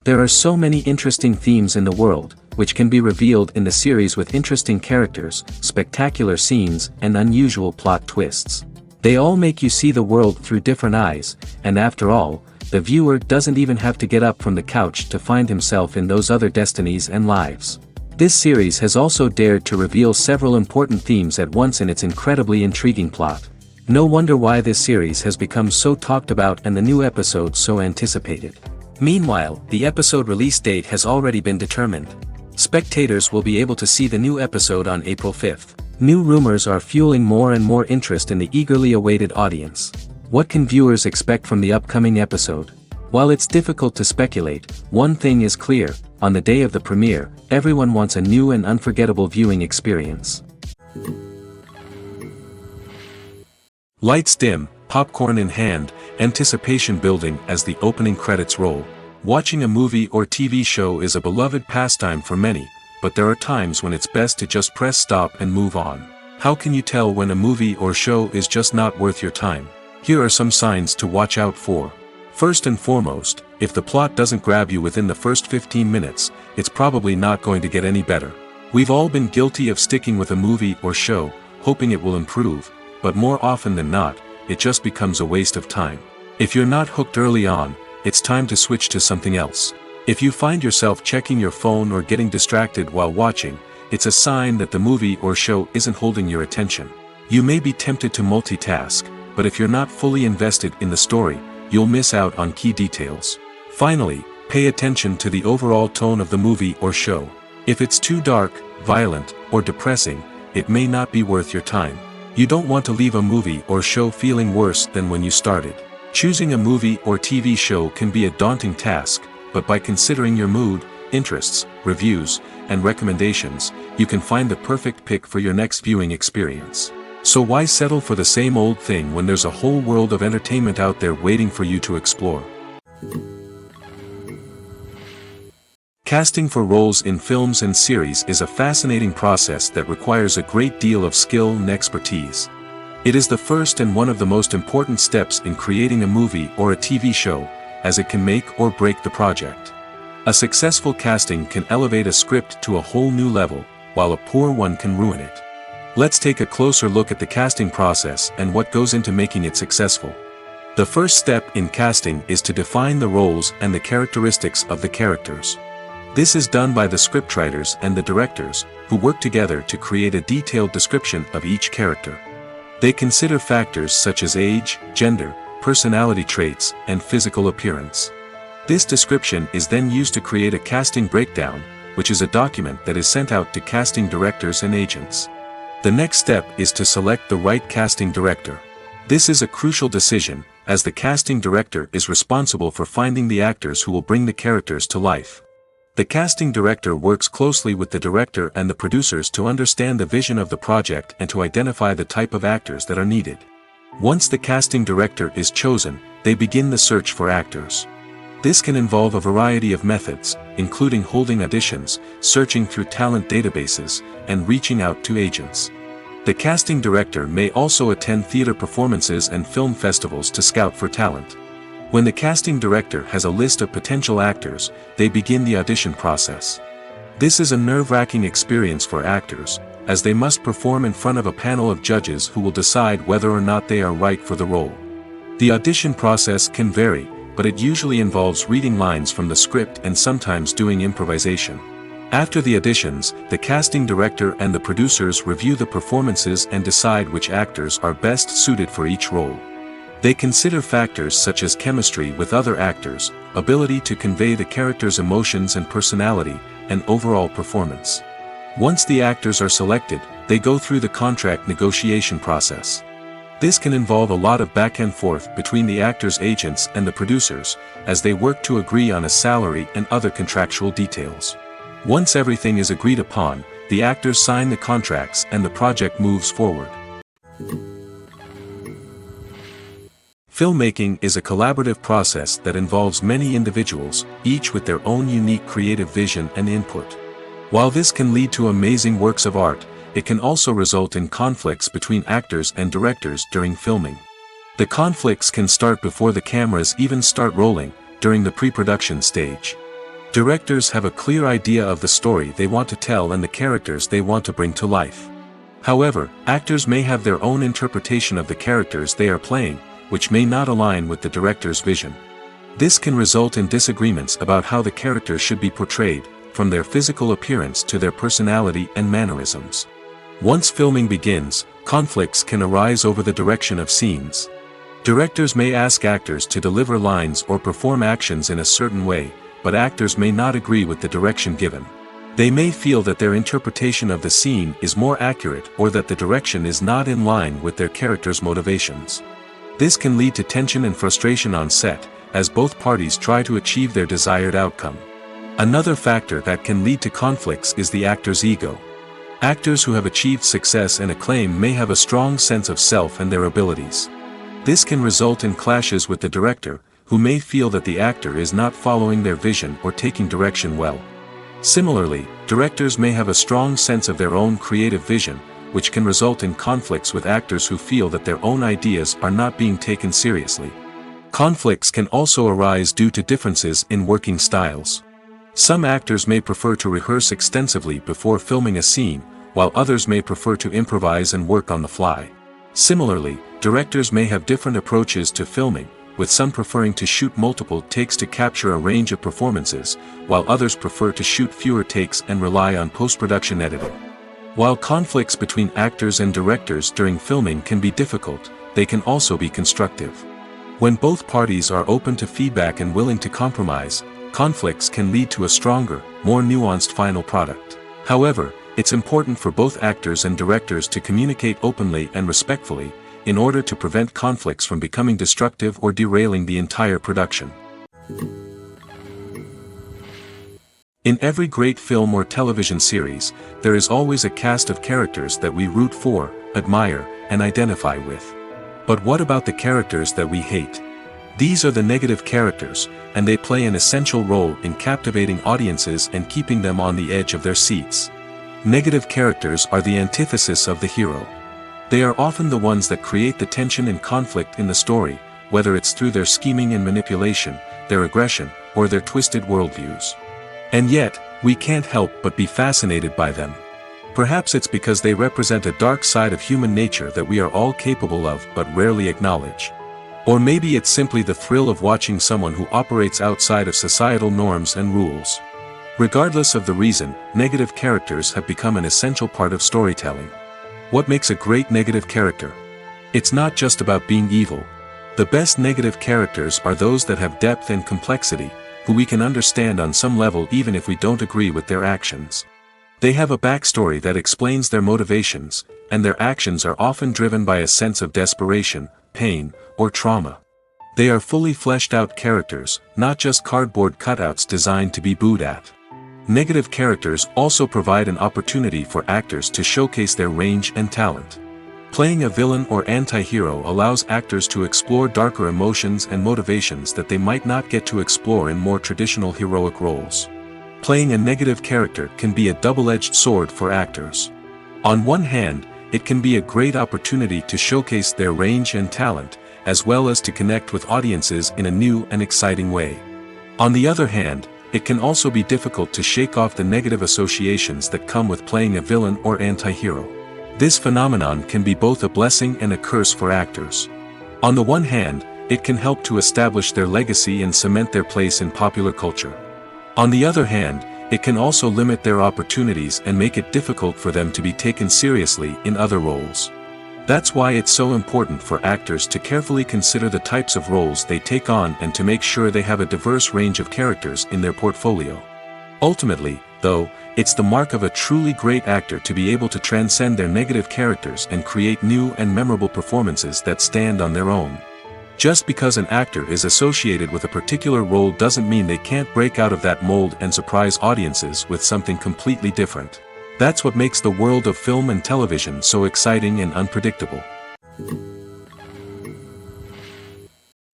There are so many interesting themes in the world, which can be revealed in the series with interesting characters, spectacular scenes, and unusual plot twists. They all make you see the world through different eyes, and after all, the viewer doesn't even have to get up from the couch to find himself in those other destinies and lives. This series has also dared to reveal several important themes at once in its incredibly intriguing plot. No wonder why this series has become so talked about and the new episode so anticipated. Meanwhile, the episode release date has already been determined. Spectators will be able to see the new episode on April 5th. New rumors are fueling more and more interest in the eagerly awaited audience. What can viewers expect from the upcoming episode? While it's difficult to speculate, one thing is clear: on the day of the premiere, everyone wants a new and unforgettable viewing experience. Lights dim, popcorn in hand, anticipation building as the opening credits roll. Watching a movie or TV show is a beloved pastime for many, but there are times when it's best to just press stop and move on. How can you tell when a movie or show is just not worth your time? Here are some signs to watch out for. First and foremost, if the plot doesn't grab you within the first 15 minutes, it's probably not going to get any better. We've all been guilty of sticking with a movie or show, hoping it will improve, but more often than not, it just becomes a waste of time. If you're not hooked early on, it's time to switch to something else. If you find yourself checking your phone or getting distracted while watching, it's a sign that the movie or show isn't holding your attention. You may be tempted to multitask, but if you're not fully invested in the story, you'll miss out on key details. Finally, pay attention to the overall tone of the movie or show. If it's too dark, violent, or depressing, it may not be worth your time. You don't want to leave a movie or show feeling worse than when you started. Choosing a movie or TV show can be a daunting task, but by considering your mood, interests, reviews, and recommendations, you can find the perfect pick for your next viewing experience. So why settle for the same old thing when there's a whole world of entertainment out there waiting for you to explore? Casting for roles in films and series is a fascinating process that requires a great deal of skill and expertise. It is the first and one of the most important steps in creating a movie or a TV show, as it can make or break the project. A successful casting can elevate a script to a whole new level, while a poor one can ruin it. Let's take a closer look at the casting process and what goes into making it successful. The first step in casting is to define the roles and the characteristics of the characters. This is done by the scriptwriters and the directors, who work together to create a detailed description of each character. They consider factors such as age, gender, personality traits, and physical appearance. This description is then used to create a casting breakdown, which is a document that is sent out to casting directors and agents. The next step is to select the right casting director. This is a crucial decision, as the casting director is responsible for finding the actors who will bring the characters to life. The casting director works closely with the director and the producers to understand the vision of the project and to identify the type of actors that are needed. Once the casting director is chosen, they begin the search for actors. This can involve a variety of methods, including holding auditions, searching through talent databases, and reaching out to agents. The casting director may also attend theater performances and film festivals to scout for talent. When the casting director has a list of potential actors, they begin the audition process. This is a nerve-wracking experience for actors, as they must perform in front of a panel of judges who will decide whether or not they are right for the role. The audition process can vary, but it usually involves reading lines from the script and sometimes doing improvisation. After the auditions, the casting director and the producers review the performances and decide which actors are best suited for each role. They consider factors such as chemistry with other actors, ability to convey the character's emotions and personality, and overall performance. Once the actors are selected, they go through the contract negotiation process. This can involve a lot of back and forth between the actors' agents and the producers, as they work to agree on a salary and other contractual details. Once everything is agreed upon, the actors sign the contracts and the project moves forward. Filmmaking is a collaborative process that involves many individuals, each with their own unique creative vision and input. While this can lead to amazing works of art, it can also result in conflicts between actors and directors during filming. The conflicts can start before the cameras even start rolling, during the pre-production stage. Directors have a clear idea of the story they want to tell and the characters they want to bring to life. However, actors may have their own interpretation of the characters they are playing, which may not align with the director's vision. This can result in disagreements about how the characters should be portrayed, from their physical appearance to their personality and mannerisms. Once filming begins, conflicts can arise over the direction of scenes. Directors may ask actors to deliver lines or perform actions in a certain way, but actors may not agree with the direction given. They may feel that their interpretation of the scene is more accurate or that the direction is not in line with their character's motivations. This can lead to tension and frustration on set, as both parties try to achieve their desired outcome. Another factor that can lead to conflicts is the actor's ego. Actors who have achieved success and acclaim may have a strong sense of self and their abilities. This can result in clashes with the director, who may feel that the actor is not following their vision or taking direction well. Similarly, directors may have a strong sense of their own creative vision, which can result in conflicts with actors who feel that their own ideas are not being taken seriously. Conflicts can also arise due to differences in working styles. Some actors may prefer to rehearse extensively before filming a scene, while others may prefer to improvise and work on the fly. Similarly, directors may have different approaches to filming, with some preferring to shoot multiple takes to capture a range of performances, while others prefer to shoot fewer takes and rely on post-production editing. While conflicts between actors and directors during filming can be difficult, they can also be constructive. When both parties are open to feedback and willing to compromise, conflicts can lead to a stronger, more nuanced final product. However, it's important for both actors and directors to communicate openly and respectfully, in order to prevent conflicts from becoming destructive or derailing the entire production. In every great film or television series, there is always a cast of characters that we root for, admire, and identify with. But what about the characters that we hate? These are the negative characters, and they play an essential role in captivating audiences and keeping them on the edge of their seats. Negative characters are the antithesis of the hero. They are often the ones that create the tension and conflict in the story, whether it's through their scheming and manipulation, their aggression, or their twisted worldviews. And yet, we can't help but be fascinated by them. Perhaps it's because they represent a dark side of human nature that we are all capable of but rarely acknowledge. Or maybe it's simply the thrill of watching someone who operates outside of societal norms and rules. Regardless of the reason, negative characters have become an essential part of storytelling. What makes a great negative character? It's not just about being evil. The best negative characters are those that have depth and complexity, who we can understand on some level even if we don't agree with their actions. They have a backstory that explains their motivations, and their actions are often driven by a sense of desperation, pain, or trauma. They are fully fleshed out characters, not just cardboard cutouts designed to be booed at. Negative characters also provide an opportunity for actors to showcase their range and talent. Playing a villain or anti-hero allows actors to explore darker emotions and motivations that they might not get to explore in more traditional heroic roles. Playing a negative character can be a double-edged sword for actors. On one hand, it can be a great opportunity to showcase their range and talent, as well as to connect with audiences in a new and exciting way. On the other hand, it can also be difficult to shake off the negative associations that come with playing a villain or anti-hero. This phenomenon can be both a blessing and a curse for actors. On the one hand, it can help to establish their legacy and cement their place in popular culture. On the other hand, it can also limit their opportunities and make it difficult for them to be taken seriously in other roles. That's why it's so important for actors to carefully consider the types of roles they take on and to make sure they have a diverse range of characters in their portfolio. Ultimately, though, it's the mark of a truly great actor to be able to transcend their negative characters and create new and memorable performances that stand on their own. Just because an actor is associated with a particular role doesn't mean they can't break out of that mold and surprise audiences with something completely different. That's what makes the world of film and television so exciting and unpredictable.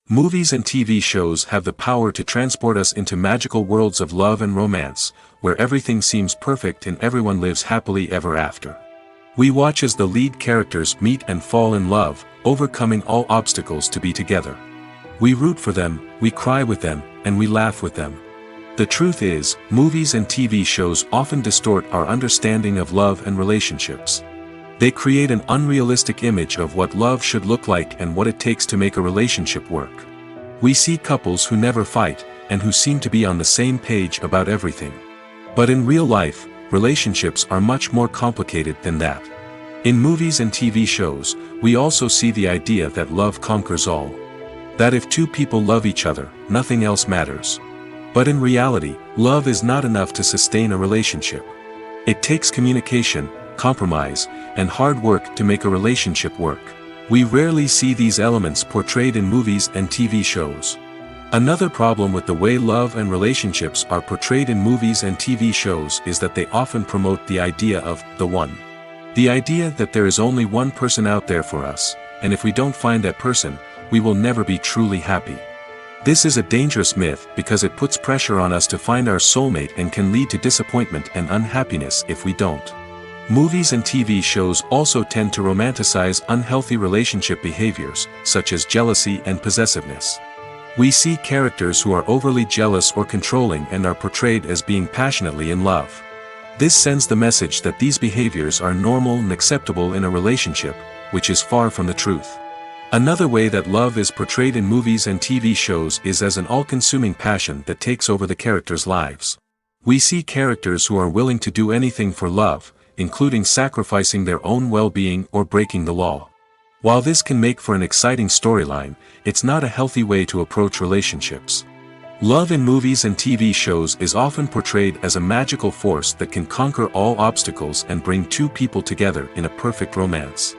Movies and TV shows have the power to transport us into magical worlds of love and romance, where everything seems perfect and everyone lives happily ever after. We watch as the lead characters meet and fall in love, overcoming all obstacles to be together. We root for them, we cry with them, and we laugh with them. The truth is, movies and TV shows often distort our understanding of love and relationships. They create an unrealistic image of what love should look like and what it takes to make a relationship work. We see couples who never fight, and who seem to be on the same page about everything. But in real life, relationships are much more complicated than that. In movies and TV shows, we also see the idea that love conquers all. That if two people love each other, nothing else matters. But in reality, love is not enough to sustain a relationship. It takes communication, compromise, and hard work to make a relationship work. We rarely see these elements portrayed in movies and TV shows. Another problem with the way love and relationships are portrayed in movies and TV shows is that they often promote the idea of the one. The idea that there is only one person out there for us, and if we don't find that person, we will never be truly happy. This is a dangerous myth because it puts pressure on us to find our soulmate and can lead to disappointment and unhappiness if we don't. Movies and TV shows also tend to romanticize unhealthy relationship behaviors, such as jealousy and possessiveness. We see characters who are overly jealous or controlling and are portrayed as being passionately in love. This sends the message that these behaviors are normal and acceptable in a relationship, which is far from the truth. Another way that love is portrayed in movies and TV shows is as an all-consuming passion that takes over the characters' lives. We see characters who are willing to do anything for love, including sacrificing their own well-being or breaking the law. While this can make for an exciting storyline, it's not a healthy way to approach relationships. Love in movies and TV shows is often portrayed as a magical force that can conquer all obstacles and bring two people together in a perfect romance.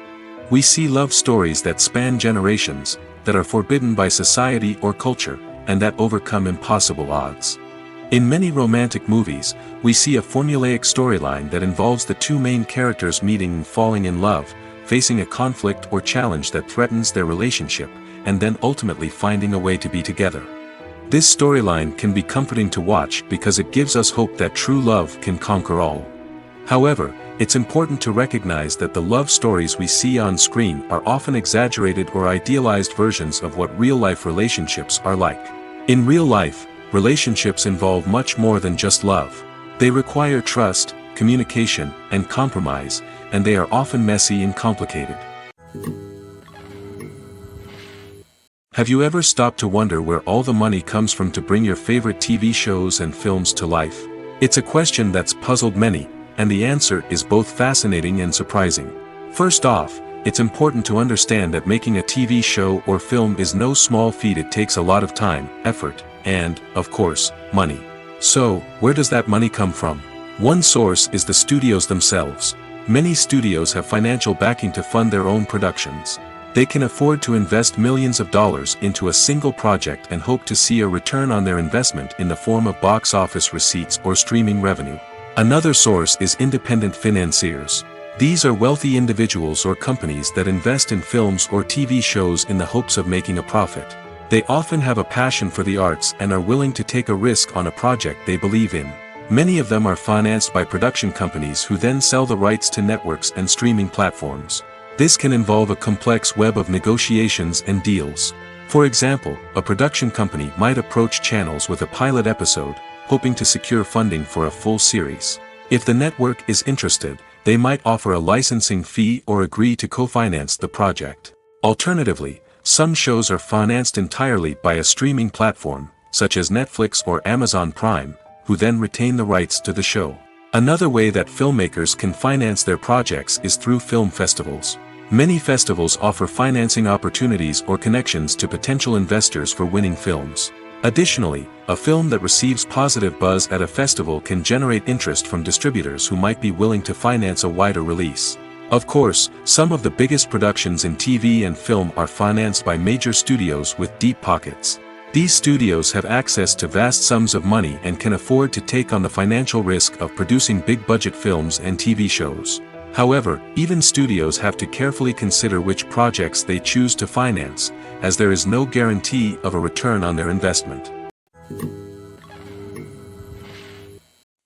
We see love stories that span generations, that are forbidden by society or culture, and that overcome impossible odds. In many romantic movies, we see a formulaic storyline that involves the two main characters meeting and falling in love, facing a conflict or challenge that threatens their relationship, and then ultimately finding a way to be together. This storyline can be comforting to watch because it gives us hope that true love can conquer all. However, it's important to recognize that the love stories we see on screen are often exaggerated or idealized versions of what real-life relationships are like. In real life, relationships involve much more than just love. They require trust, communication, and compromise, and they are often messy and complicated. Have you ever stopped to wonder where all the money comes from to bring your favorite TV shows and films to life? It's a question that's puzzled many, and the answer is both fascinating and surprising. First off, it's important to understand that making a TV show or film is no small feat. It takes a lot of time, effort, and, of course, money. So, where does that money come from? One source is the studios themselves. Many studios have financial backing to fund their own productions. They can afford to invest millions of dollars into a single project and hope to see a return on their investment in the form of box office receipts or streaming revenue. Another source is independent financiers. These are wealthy individuals or companies that invest in films or TV shows in the hopes of making a profit. They often have a passion for the arts and are willing to take a risk on a project they believe in. Many of them are financed by production companies who then sell the rights to networks and streaming platforms. This can involve a complex web of negotiations and deals. For example, a production company might approach channels with a pilot episode, hoping to secure funding for a full series. If the network is interested, they might offer a licensing fee or agree to co-finance the project. Alternatively, some shows are financed entirely by a streaming platform, such as Netflix or Amazon Prime, who then retain the rights to the show. Another way that filmmakers can finance their projects is through film festivals. Many festivals offer financing opportunities or connections to potential investors for winning films. Additionally, a film that receives positive buzz at a festival can generate interest from distributors who might be willing to finance a wider release. Of course, some of the biggest productions in TV and film are financed by major studios with deep pockets. These studios have access to vast sums of money and can afford to take on the financial risk of producing big-budget films and TV shows. However, even studios have to carefully consider which projects they choose to finance, as there is no guarantee of a return on their investment.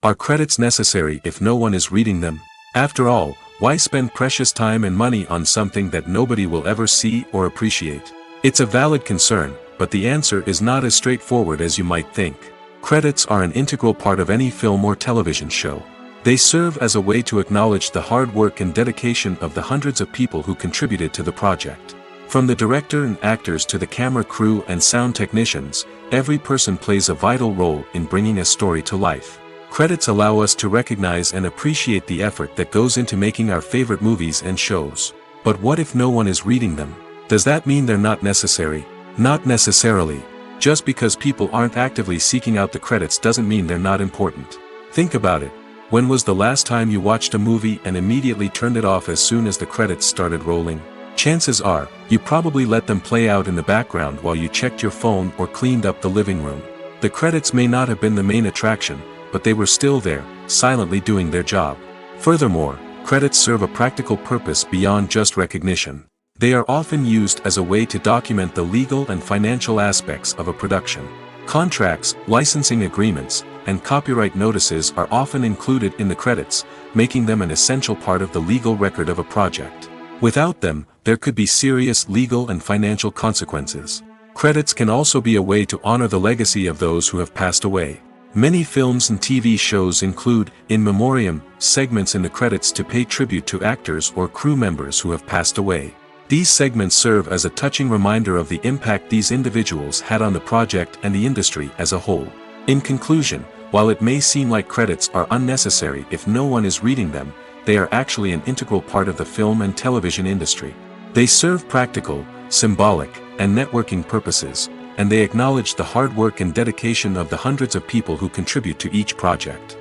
Are credits necessary if no one is reading them? After all, why spend precious time and money on something that nobody will ever see or appreciate? It's a valid concern, but the answer is not as straightforward as you might think. Credits are an integral part of any film or television show. They serve as a way to acknowledge the hard work and dedication of the hundreds of people who contributed to the project. From the director and actors to the camera crew and sound technicians, every person plays a vital role in bringing a story to life. Credits allow us to recognize and appreciate the effort that goes into making our favorite movies and shows. But what if no one is reading them? Does that mean they're not necessary? Not necessarily. Just because people aren't actively seeking out the credits doesn't mean they're not important. Think about it. When was the last time you watched a movie and immediately turned it off as soon as the credits started rolling? Chances are, you probably let them play out in the background while you checked your phone or cleaned up the living room. The credits may not have been the main attraction, but they were still there, silently doing their job. Furthermore, credits serve a practical purpose beyond just recognition. They are often used as a way to document the legal and financial aspects of a production. Contracts, licensing agreements, and copyright notices are often included in the credits, making them an essential part of the legal record of a project. Without them, there could be serious legal and financial consequences. Credits can also be a way to honor the legacy of those who have passed away. Many films and TV shows include, in memoriam, segments in the credits to pay tribute to actors or crew members who have passed away. These segments serve as a touching reminder of the impact these individuals had on the project and the industry as a whole. In conclusion, while it may seem like credits are unnecessary if no one is reading them, they are actually an integral part of the film and television industry. They serve practical, symbolic, and networking purposes, and they acknowledge the hard work and dedication of the hundreds of people who contribute to each project.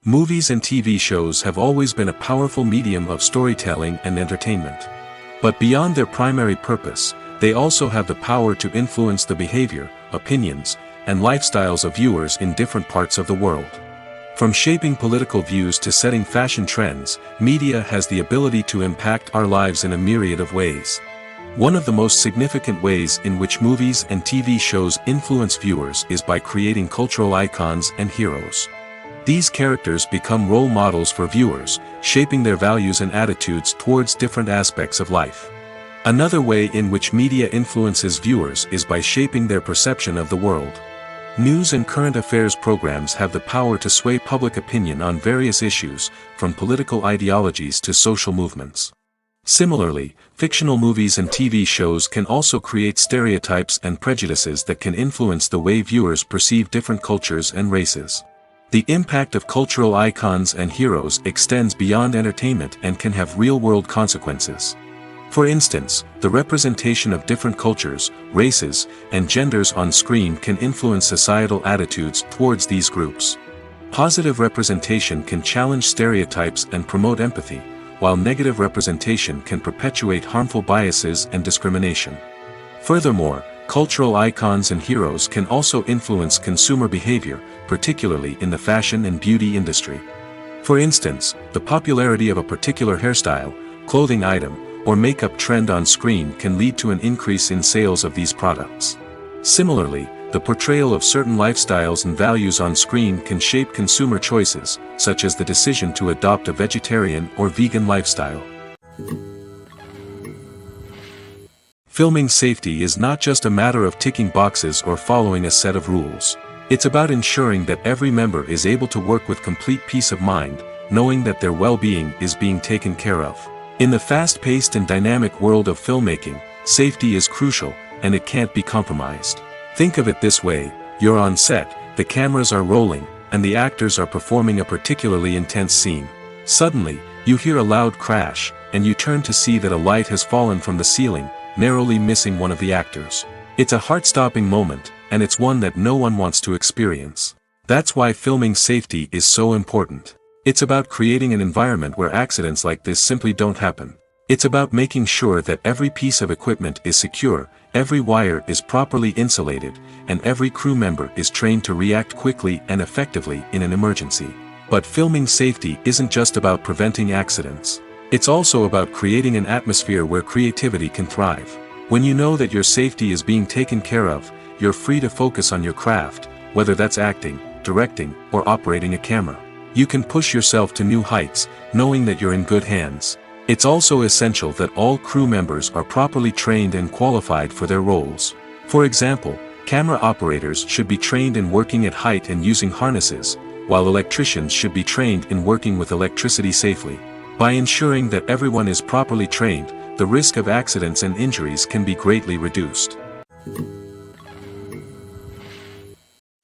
Movies and TV shows have always been a powerful medium of storytelling and entertainment. But beyond their primary purpose, they also have the power to influence the behavior, opinions, and lifestyles of viewers in different parts of the world. From shaping political views to setting fashion trends, media has the ability to impact our lives in a myriad of ways. One of the most significant ways in which movies and TV shows influence viewers is by creating cultural icons and heroes. These characters become role models for viewers, shaping their values and attitudes towards different aspects of life. Another way in which media influences viewers is by shaping their perception of the world. News and current affairs programs have the power to sway public opinion on various issues, from political ideologies to social movements. Similarly, fictional movies and TV shows can also create stereotypes and prejudices that can influence the way viewers perceive different cultures and races. The impact of cultural icons and heroes extends beyond entertainment and can have real-world consequences. For instance, the representation of different cultures, races, and genders on screen can influence societal attitudes towards these groups. Positive representation can challenge stereotypes and promote empathy, while negative representation can perpetuate harmful biases and discrimination. Furthermore, cultural icons and heroes can also influence consumer behavior, particularly in the fashion and beauty industry. For instance, the popularity of a particular hairstyle, clothing item, or makeup trend on screen can lead to an increase in sales of these products. Similarly, the portrayal of certain lifestyles and values on screen can shape consumer choices, such as the decision to adopt a vegetarian or vegan lifestyle. Filming safety is not just a matter of ticking boxes or following a set of rules. It's about ensuring that every member is able to work with complete peace of mind, knowing that their well-being is being taken care of. In the fast-paced and dynamic world of filmmaking, safety is crucial, and it can't be compromised. Think of it this way: you're on set, the cameras are rolling, and the actors are performing a particularly intense scene. Suddenly, you hear a loud crash, and you turn to see that a light has fallen from the ceiling, narrowly missing one of the actors. It's a heart-stopping moment, and it's one that no one wants to experience. That's why filming safety is so important. It's about creating an environment where accidents like this simply don't happen. It's about making sure that every piece of equipment is secure, every wire is properly insulated, and every crew member is trained to react quickly and effectively in an emergency. But filming safety isn't just about preventing accidents. It's also about creating an atmosphere where creativity can thrive. When you know that your safety is being taken care of, you're free to focus on your craft, whether that's acting, directing, or operating a camera. You can push yourself to new heights, knowing that you're in good hands. It's also essential that all crew members are properly trained and qualified for their roles. For example, Camera operators should be trained in working at height and using harnesses, while electricians should be trained in working with electricity safely. By ensuring that everyone is properly trained, the risk of accidents and injuries can be greatly reduced.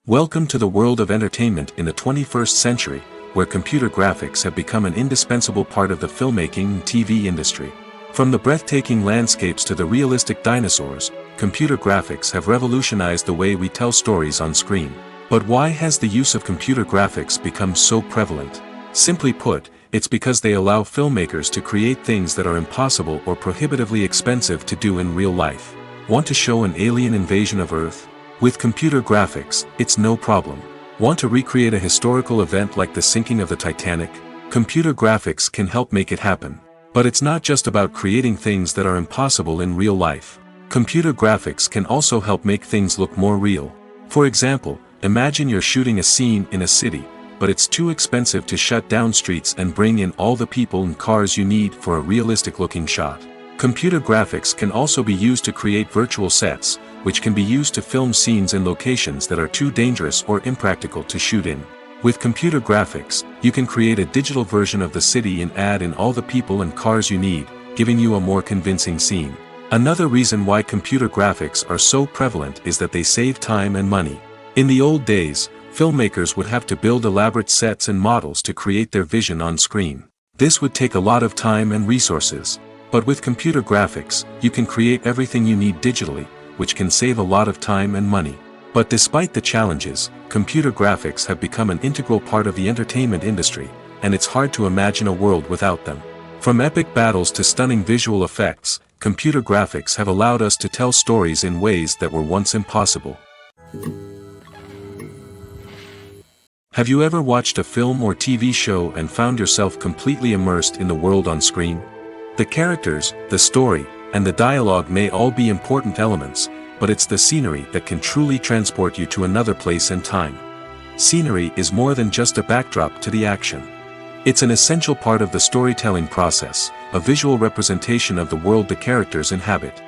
Welcome to the world of entertainment in the 21st century, where computer graphics have become an indispensable part of the filmmaking and TV industry. From the breathtaking landscapes to the realistic dinosaurs, computer graphics have revolutionized the way we tell stories on screen. But why has the use of computer graphics become so prevalent? Simply put, it's because they allow filmmakers to create things that are impossible or prohibitively expensive to do in real life. Want to show an alien invasion of Earth? With computer graphics, it's no problem. Want to recreate a historical event like the sinking of the Titanic? Computer graphics can help make it happen. But it's not just about creating things that are impossible in real life. Computer graphics can also help make things look more real. For example, imagine you're shooting a scene in a city, but it's too expensive to shut down streets and bring in all the people and cars you need for a realistic-looking shot. Computer graphics can also be used to create virtual sets, which can be used to film scenes in locations that are too dangerous or impractical to shoot in. With computer graphics, you can create a digital version of the city and add in all the people and cars you need, giving you a more convincing scene. Another reason why computer graphics are so prevalent is that they save time and money. In the old days, filmmakers would have to build elaborate sets and models to create their vision on screen. This would take a lot of time and resources. But with computer graphics, you can create everything you need digitally, which can save a lot of time and money. But despite the challenges, computer graphics have become an integral part of the entertainment industry, and it's hard to imagine a world without them. From epic battles to stunning visual effects, computer graphics have allowed us to tell stories in ways that were once impossible. Have you ever watched a film or TV show and found yourself completely immersed in the world on screen? The characters, the story, and the dialogue may all be important elements, but it's the scenery that can truly transport you to another place and time. Scenery is more than just a backdrop to the action. It's an essential part of the storytelling process, a visual representation of the world the characters inhabit.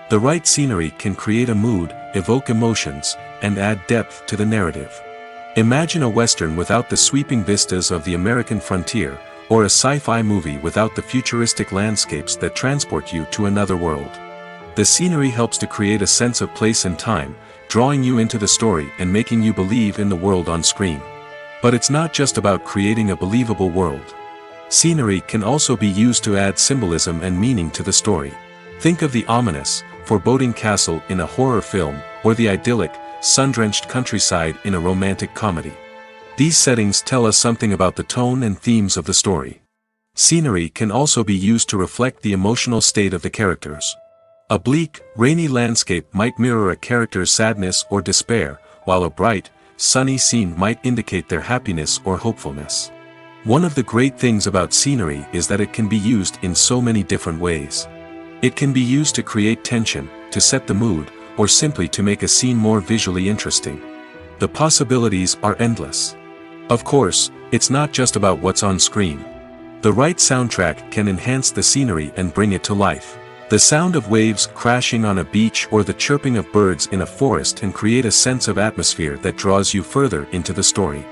The right scenery can create a mood, evoke emotions, and add depth to the narrative. Imagine a Western without the sweeping vistas of the American frontier, or a sci-fi movie without the futuristic landscapes that transport you to another world. The scenery helps to create a sense of place and time, drawing you into the story and making you believe in the world on screen. But it's not just about creating a believable world. Scenery can also be used to add symbolism and meaning to the story. Think of the ominous, foreboding castle in a horror film, or the idyllic, sun-drenched countryside in a romantic comedy. These settings tell us something about the tone and themes of the story. Scenery can also be used to reflect the emotional state of the characters. A bleak, rainy landscape might mirror a character's sadness or despair, while a bright, sunny scene might indicate their happiness or hopefulness. One of the great things about scenery is that it can be used in so many different ways. It can be used to create tension, to set the mood, or simply to make a scene more visually interesting. The possibilities are endless. Of course, it's not just about what's on screen. The right soundtrack can enhance the scenery and bring it to life. The sound of waves crashing on a beach or the chirping of birds in a forest can create a sense of atmosphere that draws you further into the story.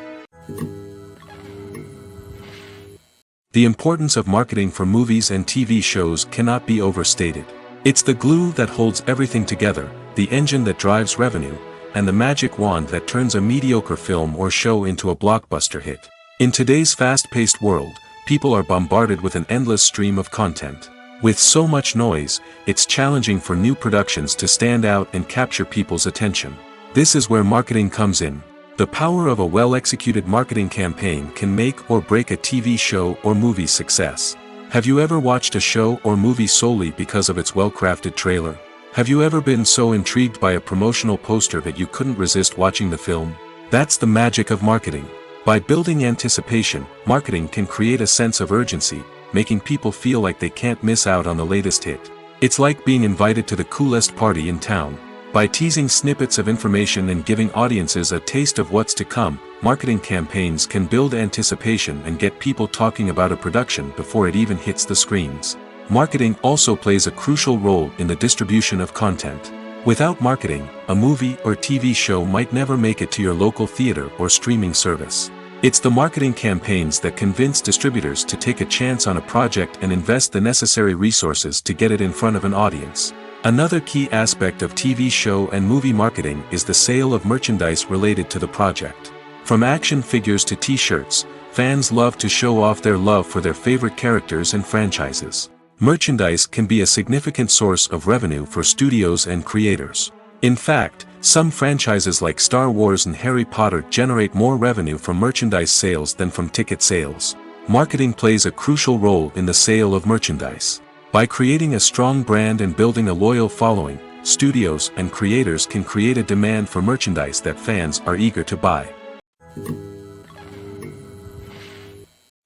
The importance of marketing for movies and TV shows cannot be overstated. It's the glue that holds everything together, the engine that drives revenue, and the magic wand that turns a mediocre film or show into a blockbuster hit. In today's fast-paced world, people are bombarded with an endless stream of content. With so much noise, it's challenging for new productions to stand out and capture people's attention. This is where marketing comes in. The power of a well-executed marketing campaign can make or break a TV show or movie's success. Have you ever watched a show or movie solely because of its well-crafted trailer? Have you ever been so intrigued by a promotional poster that you couldn't resist watching the film? That's the magic of marketing. By building anticipation, marketing can create a sense of urgency, making people feel like they can't miss out on the latest hit. It's like being invited to the coolest party in town. By teasing snippets of information and giving audiences a taste of what's to come, marketing campaigns can build anticipation and get people talking about a production before it even hits the screens. Marketing also plays a crucial role in the distribution of content. Without marketing, a movie or TV show might never make it to your local theater or streaming service. It's the marketing campaigns that convince distributors to take a chance on a project and invest the necessary resources to get it in front of an audience. Another key aspect of TV show and movie marketing is the sale of merchandise related to the project. From action figures to t-shirts, fans love to show off their love for their favorite characters and franchises. Merchandise can be a significant source of revenue for studios and creators. In fact, some franchises like Star Wars and Harry Potter generate more revenue from merchandise sales than from ticket sales. Marketing plays a crucial role in the sale of merchandise. By creating a strong brand and building a loyal following, studios and creators can create a demand for merchandise that fans are eager to buy.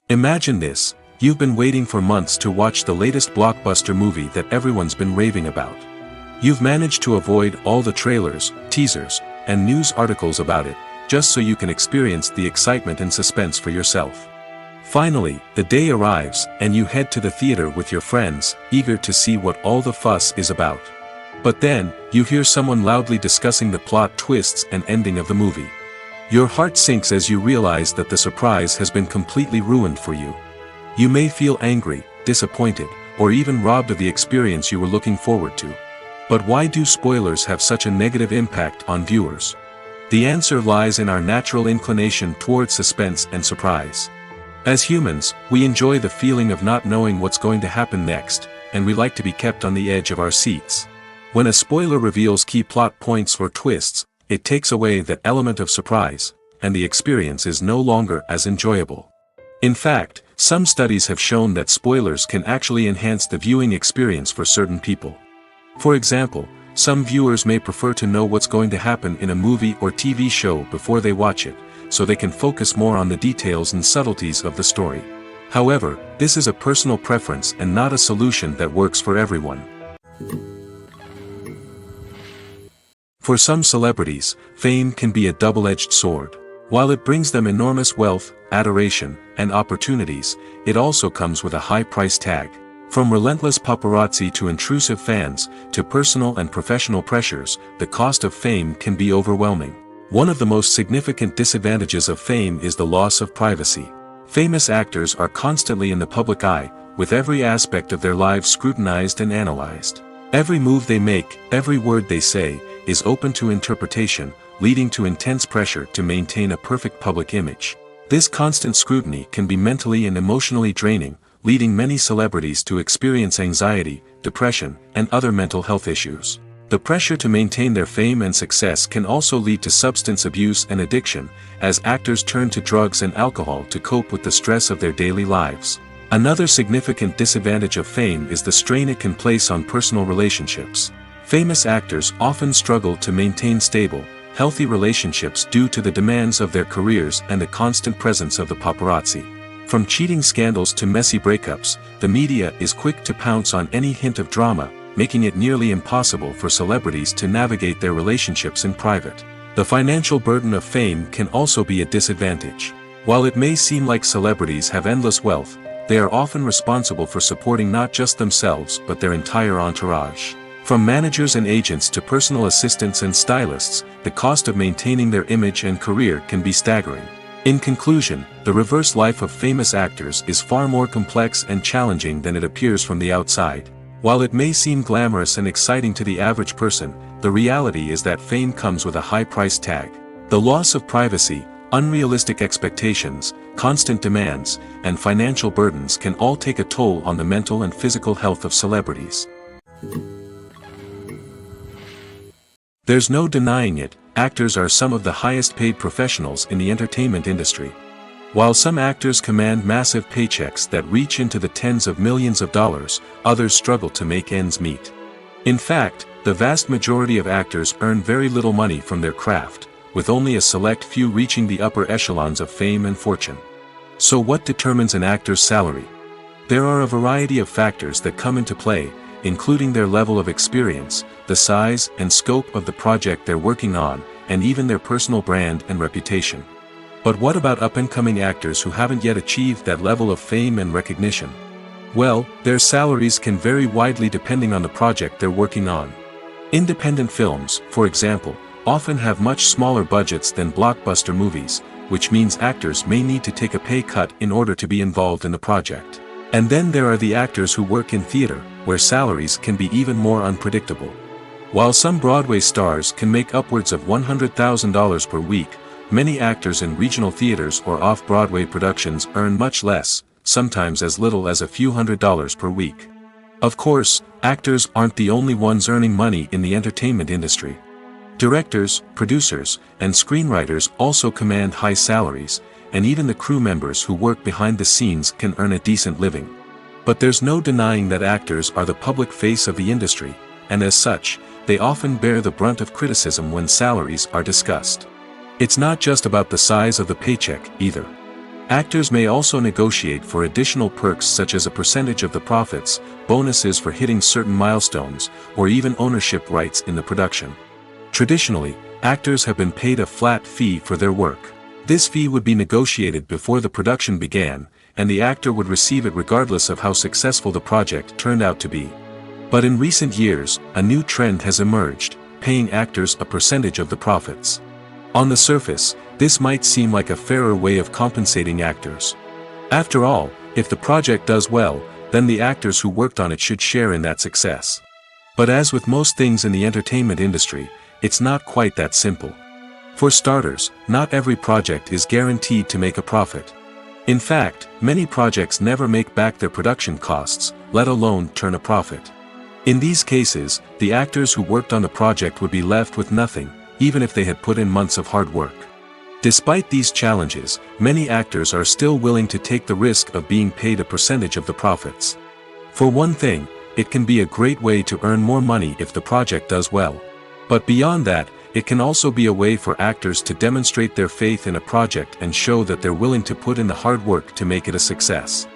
Imagine this. You've been waiting for months to watch the latest blockbuster movie that everyone's been raving about. You've managed to avoid all the trailers, teasers, and news articles about it, just so you can experience the excitement and suspense for yourself. Finally, the day arrives, and you head to the theater with your friends, eager to see what all the fuss is about. But then, you hear someone loudly discussing the plot twists and ending of the movie. Your heart sinks as you realize that the surprise has been completely ruined for you. You may feel angry, disappointed, or even robbed of the experience you were looking forward to. But why do spoilers have such a negative impact on viewers? The answer lies in our natural inclination towards suspense and surprise. As humans, we enjoy the feeling of not knowing what's going to happen next, and we like to be kept on the edge of our seats. When a spoiler reveals key plot points or twists, it takes away that element of surprise, and the experience is no longer as enjoyable. In fact, some studies have shown that spoilers can actually enhance the viewing experience for certain people. For example, some viewers may prefer to know what's going to happen in a movie or TV show before they watch it, so they can focus more on the details and subtleties of the story. However, this is a personal preference and not a solution that works for everyone. For some celebrities, fame can be a double-edged sword. While it brings them enormous wealth, adoration, and opportunities, it also comes with a high price tag. From relentless paparazzi to intrusive fans, to personal and professional pressures, the cost of fame can be overwhelming. One of the most significant disadvantages of fame is the loss of privacy. Famous actors are constantly in the public eye, with every aspect of their lives scrutinized and analyzed. Every move they make, every word they say, is open to interpretation, leading to intense pressure to maintain a perfect public image. This constant scrutiny can be mentally and emotionally draining, leading many celebrities to experience anxiety, depression, and other mental health issues. The pressure to maintain their fame and success can also lead to substance abuse and addiction, as actors turn to drugs and alcohol to cope with the stress of their daily lives. Another significant disadvantage of fame is the strain it can place on personal relationships. Famous actors often struggle to maintain stable, healthy relationships due to the demands of their careers and the constant presence of the paparazzi. From cheating scandals to messy breakups, the media is quick to pounce on any hint of drama, making it nearly impossible for celebrities to navigate their relationships in private. The financial burden of fame can also be a disadvantage. While it may seem like celebrities have endless wealth, they are often responsible for supporting not just themselves but their entire entourage. From managers and agents to personal assistants and stylists, the cost of maintaining their image and career can be staggering. In conclusion, the reverse life of famous actors is far more complex and challenging than it appears from the outside. While it may seem glamorous and exciting to the average person, the reality is that fame comes with a high price tag. The loss of privacy, unrealistic expectations, constant demands, and financial burdens can all take a toll on the mental and physical health of celebrities. There's no denying it, actors are some of the highest paid professionals in the entertainment industry. While some actors command massive paychecks that reach into the tens of millions of dollars, others struggle to make ends meet. In fact, the vast majority of actors earn very little money from their craft, with only a select few reaching the upper echelons of fame and fortune. So what determines an actor's salary? There are a variety of factors that come into play, including their level of experience, the size and scope of the project they're working on, and even their personal brand and reputation. But what about up-and-coming actors who haven't yet achieved that level of fame and recognition? Well, their salaries can vary widely depending on the project they're working on. Independent films, for example, often have much smaller budgets than blockbuster movies, which means actors may need to take a pay cut in order to be involved in the project. And then there are the actors who work in theater, where salaries can be even more unpredictable. While some Broadway stars can make upwards of $100,000 per week, many actors in regional theaters or off-Broadway productions earn much less, sometimes as little as a few $100s per week. Of course, actors aren't the only ones earning money in the entertainment industry. Directors, producers, and screenwriters also command high salaries, and even the crew members who work behind the scenes can earn a decent living. But there's no denying that actors are the public face of the industry, and as such, they often bear the brunt of criticism when salaries are discussed. It's not just about the size of the paycheck, either. Actors may also negotiate for additional perks such as a percentage of the profits, bonuses for hitting certain milestones, or even ownership rights in the production. Traditionally, actors have been paid a flat fee for their work. This fee would be negotiated before the production began, and the actor would receive it regardless of how successful the project turned out to be. But in recent years, a new trend has emerged, paying actors a percentage of the profits. On the surface, this might seem like a fairer way of compensating actors. After all, if the project does well, then the actors who worked on it should share in that success. But as with most things in the entertainment industry, it's not quite that simple. For starters, not every project is guaranteed to make a profit. In fact, many projects never make back their production costs, let alone turn a profit. In these cases, the actors who worked on the project would be left with nothing, even if they had put in months of hard work. Despite these challenges, many actors are still willing to take the risk of being paid a percentage of the profits. For one thing, it can be a great way to earn more money if the project does well. But beyond that, it can also be a way for actors to demonstrate their faith in a project and show that they're willing to put in the hard work to make it a success.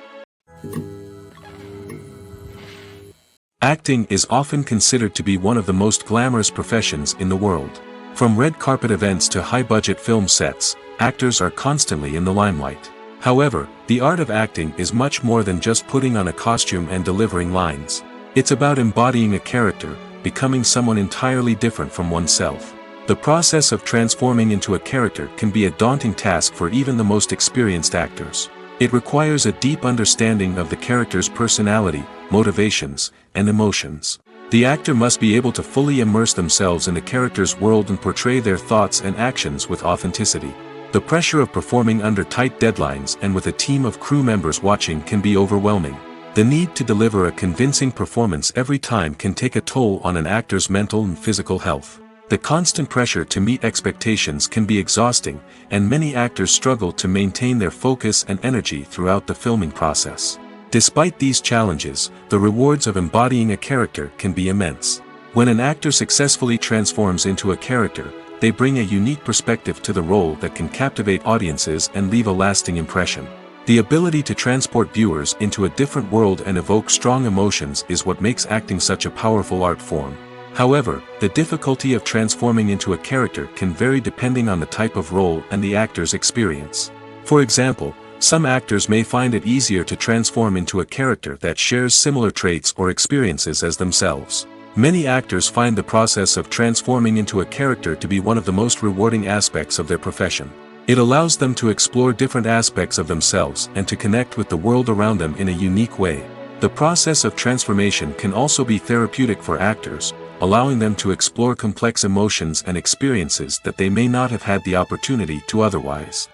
Acting is often considered to be one of the most glamorous professions in the world. From red carpet events to high-budget film sets, actors are constantly in the limelight. However, the art of acting is much more than just putting on a costume and delivering lines. It's about embodying a character, becoming someone entirely different from oneself. The process of transforming into a character can be a daunting task for even the most experienced actors. It requires a deep understanding of the character's personality, motivations, and emotions. The actor must be able to fully immerse themselves in the character's world and portray their thoughts and actions with authenticity. The pressure of performing under tight deadlines and with a team of crew members watching can be overwhelming. The need to deliver a convincing performance every time can take a toll on an actor's mental and physical health. The constant pressure to meet expectations can be exhausting, and many actors struggle to maintain their focus and energy throughout the filming process. Despite these challenges, the rewards of embodying a character can be immense. When an actor successfully transforms into a character, they bring a unique perspective to the role that can captivate audiences and leave a lasting impression. The ability to transport viewers into a different world and evoke strong emotions is what makes acting such a powerful art form. However, the difficulty of transforming into a character can vary depending on the type of role and the actor's experience. For example, some actors may find it easier to transform into a character that shares similar traits or experiences as themselves. Many actors find the process of transforming into a character to be one of the most rewarding aspects of their profession. It allows them to explore different aspects of themselves and to connect with the world around them in a unique way. The process of transformation can also be therapeutic for actors, allowing them to explore complex emotions and experiences that they may not have had the opportunity to otherwise.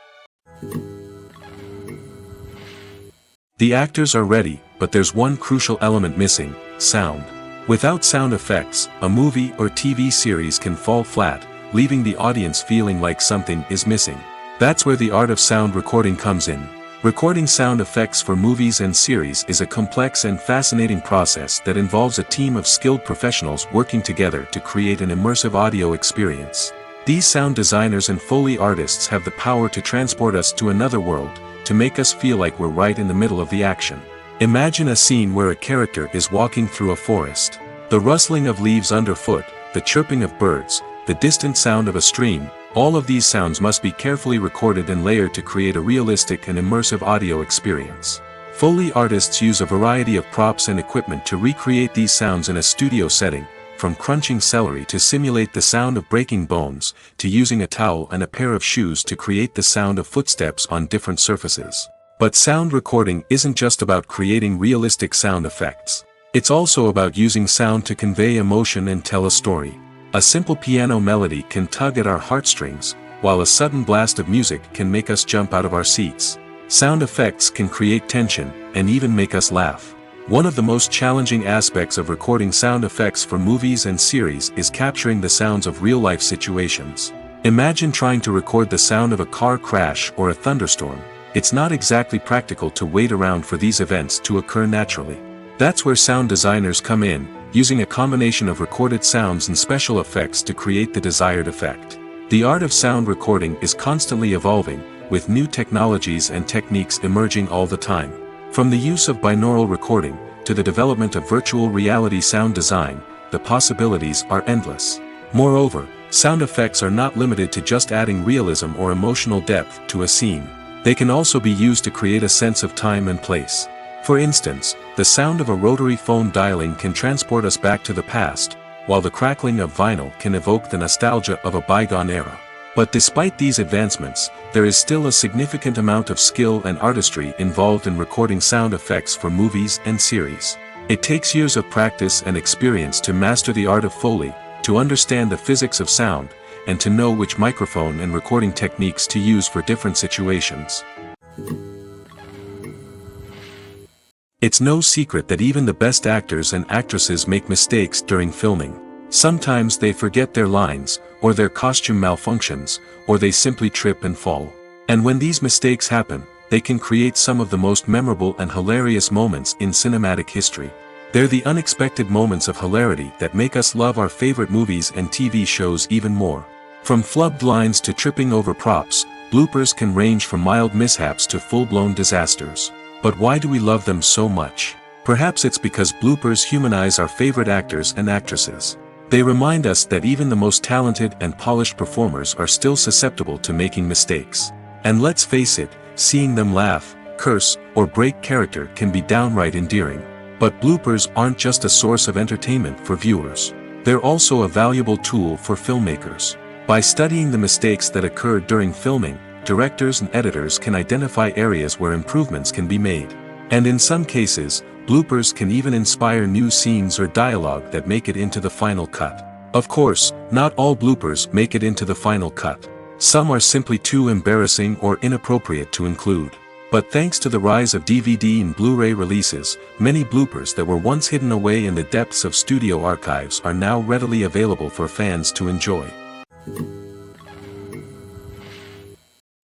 The actors are ready, but there's one crucial element missing: sound. Without sound effects, a movie or TV series can fall flat, leaving the audience feeling like something is missing. That's where the art of sound recording comes in. Recording sound effects for movies and series is a complex and fascinating process that involves a team of skilled professionals working together to create an immersive audio experience. These sound designers and Foley artists have the power to transport us to another world, to make us feel like we're right in the middle of the action. Imagine a scene where a character is walking through a forest. The rustling of leaves underfoot, the chirping of birds, the distant sound of a stream, all of these sounds must be carefully recorded and layered to create a realistic and immersive audio experience. Foley artists use a variety of props and equipment to recreate these sounds in a studio setting, from crunching celery to simulate the sound of breaking bones, to using a towel and a pair of shoes to create the sound of footsteps on different surfaces. But sound recording isn't just about creating realistic sound effects. It's also about using sound to convey emotion and tell a story. A simple piano melody can tug at our heartstrings, while a sudden blast of music can make us jump out of our seats. Sound effects can create tension, and even make us laugh. One of the most challenging aspects of recording sound effects for movies and series is capturing the sounds of real-life situations. Imagine trying to record the sound of a car crash or a thunderstorm. It's not exactly practical to wait around for these events to occur naturally. That's where sound designers come in, using a combination of recorded sounds and special effects to create the desired effect. The art of sound recording is constantly evolving, with new technologies and techniques emerging all the time. From the use of binaural recording, to the development of virtual reality sound design, the possibilities are endless. Moreover, sound effects are not limited to just adding realism or emotional depth to a scene. They can also be used to create a sense of time and place. For instance, the sound of a rotary phone dialing can transport us back to the past, while the crackling of vinyl can evoke the nostalgia of a bygone era. But despite these advancements, there is still a significant amount of skill and artistry involved in recording sound effects for movies and series. It takes years of practice and experience to master the art of Foley, to understand the physics of sound, and to know which microphone and recording techniques to use for different situations. It's no secret that even the best actors and actresses make mistakes during filming. Sometimes they forget their lines, or their costume malfunctions, or they simply trip and fall. And when these mistakes happen, they can create some of the most memorable and hilarious moments in cinematic history. They're the unexpected moments of hilarity that make us love our favorite movies and TV shows even more. From flubbed lines to tripping over props, bloopers can range from mild mishaps to full-blown disasters. But why do we love them so much? Perhaps it's because bloopers humanize our favorite actors and actresses. They remind us that even the most talented and polished performers are still susceptible to making mistakes. And let's face it, seeing them laugh, curse, or break character can be downright endearing. But bloopers aren't just a source of entertainment for viewers. They're also a valuable tool for filmmakers. By studying the mistakes that occurred during filming, directors and editors can identify areas where improvements can be made. And in some cases, bloopers can even inspire new scenes or dialogue that make it into the final cut. Of course, not all bloopers make it into the final cut. Some are simply too embarrassing or inappropriate to include. But thanks to the rise of DVD and Blu-ray releases, many bloopers that were once hidden away in the depths of studio archives are now readily available for fans to enjoy.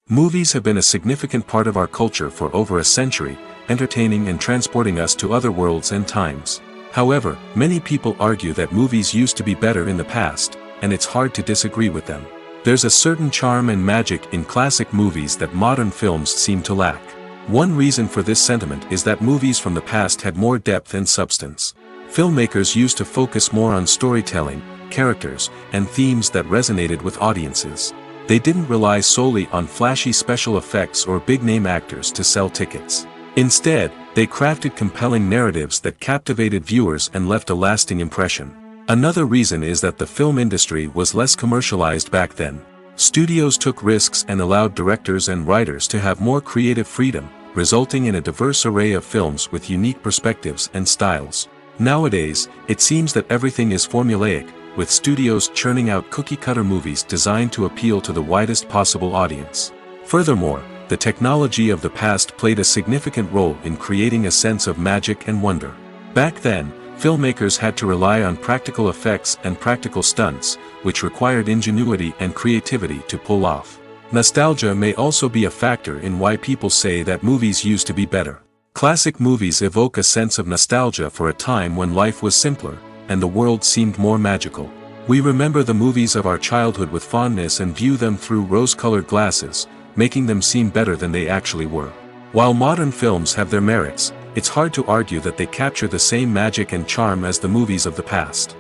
Movies have been a significant part of our culture for over a century, entertaining and transporting us to other worlds and times. However, many people argue that movies used to be better in the past, and it's hard to disagree with them. There's a certain charm and magic in classic movies that modern films seem to lack. One reason for this sentiment is that movies from the past had more depth and substance. Filmmakers used to focus more on storytelling, characters, and themes that resonated with audiences. They didn't rely solely on flashy special effects or big-name actors to sell tickets. Instead, they crafted compelling narratives that captivated viewers and left a lasting impression. Another reason is that the film industry was less commercialized back then. Studios took risks and allowed directors and writers to have more creative freedom, resulting in a diverse array of films with unique perspectives and styles. Nowadays, it seems that everything is formulaic, with studios churning out cookie-cutter movies designed to appeal to the widest possible audience. Furthermore, the technology of the past played a significant role in creating a sense of magic and wonder. Back then, filmmakers had to rely on practical effects and practical stunts, which required ingenuity and creativity to pull off. Nostalgia may also be a factor in why people say that movies used to be better. Classic movies evoke a sense of nostalgia for a time when life was simpler, and the world seemed more magical. We remember the movies of our childhood with fondness and view them through rose-colored glasses, making them seem better than they actually were. While modern films have their merits, it's hard to argue that they capture the same magic and charm as the movies of the past.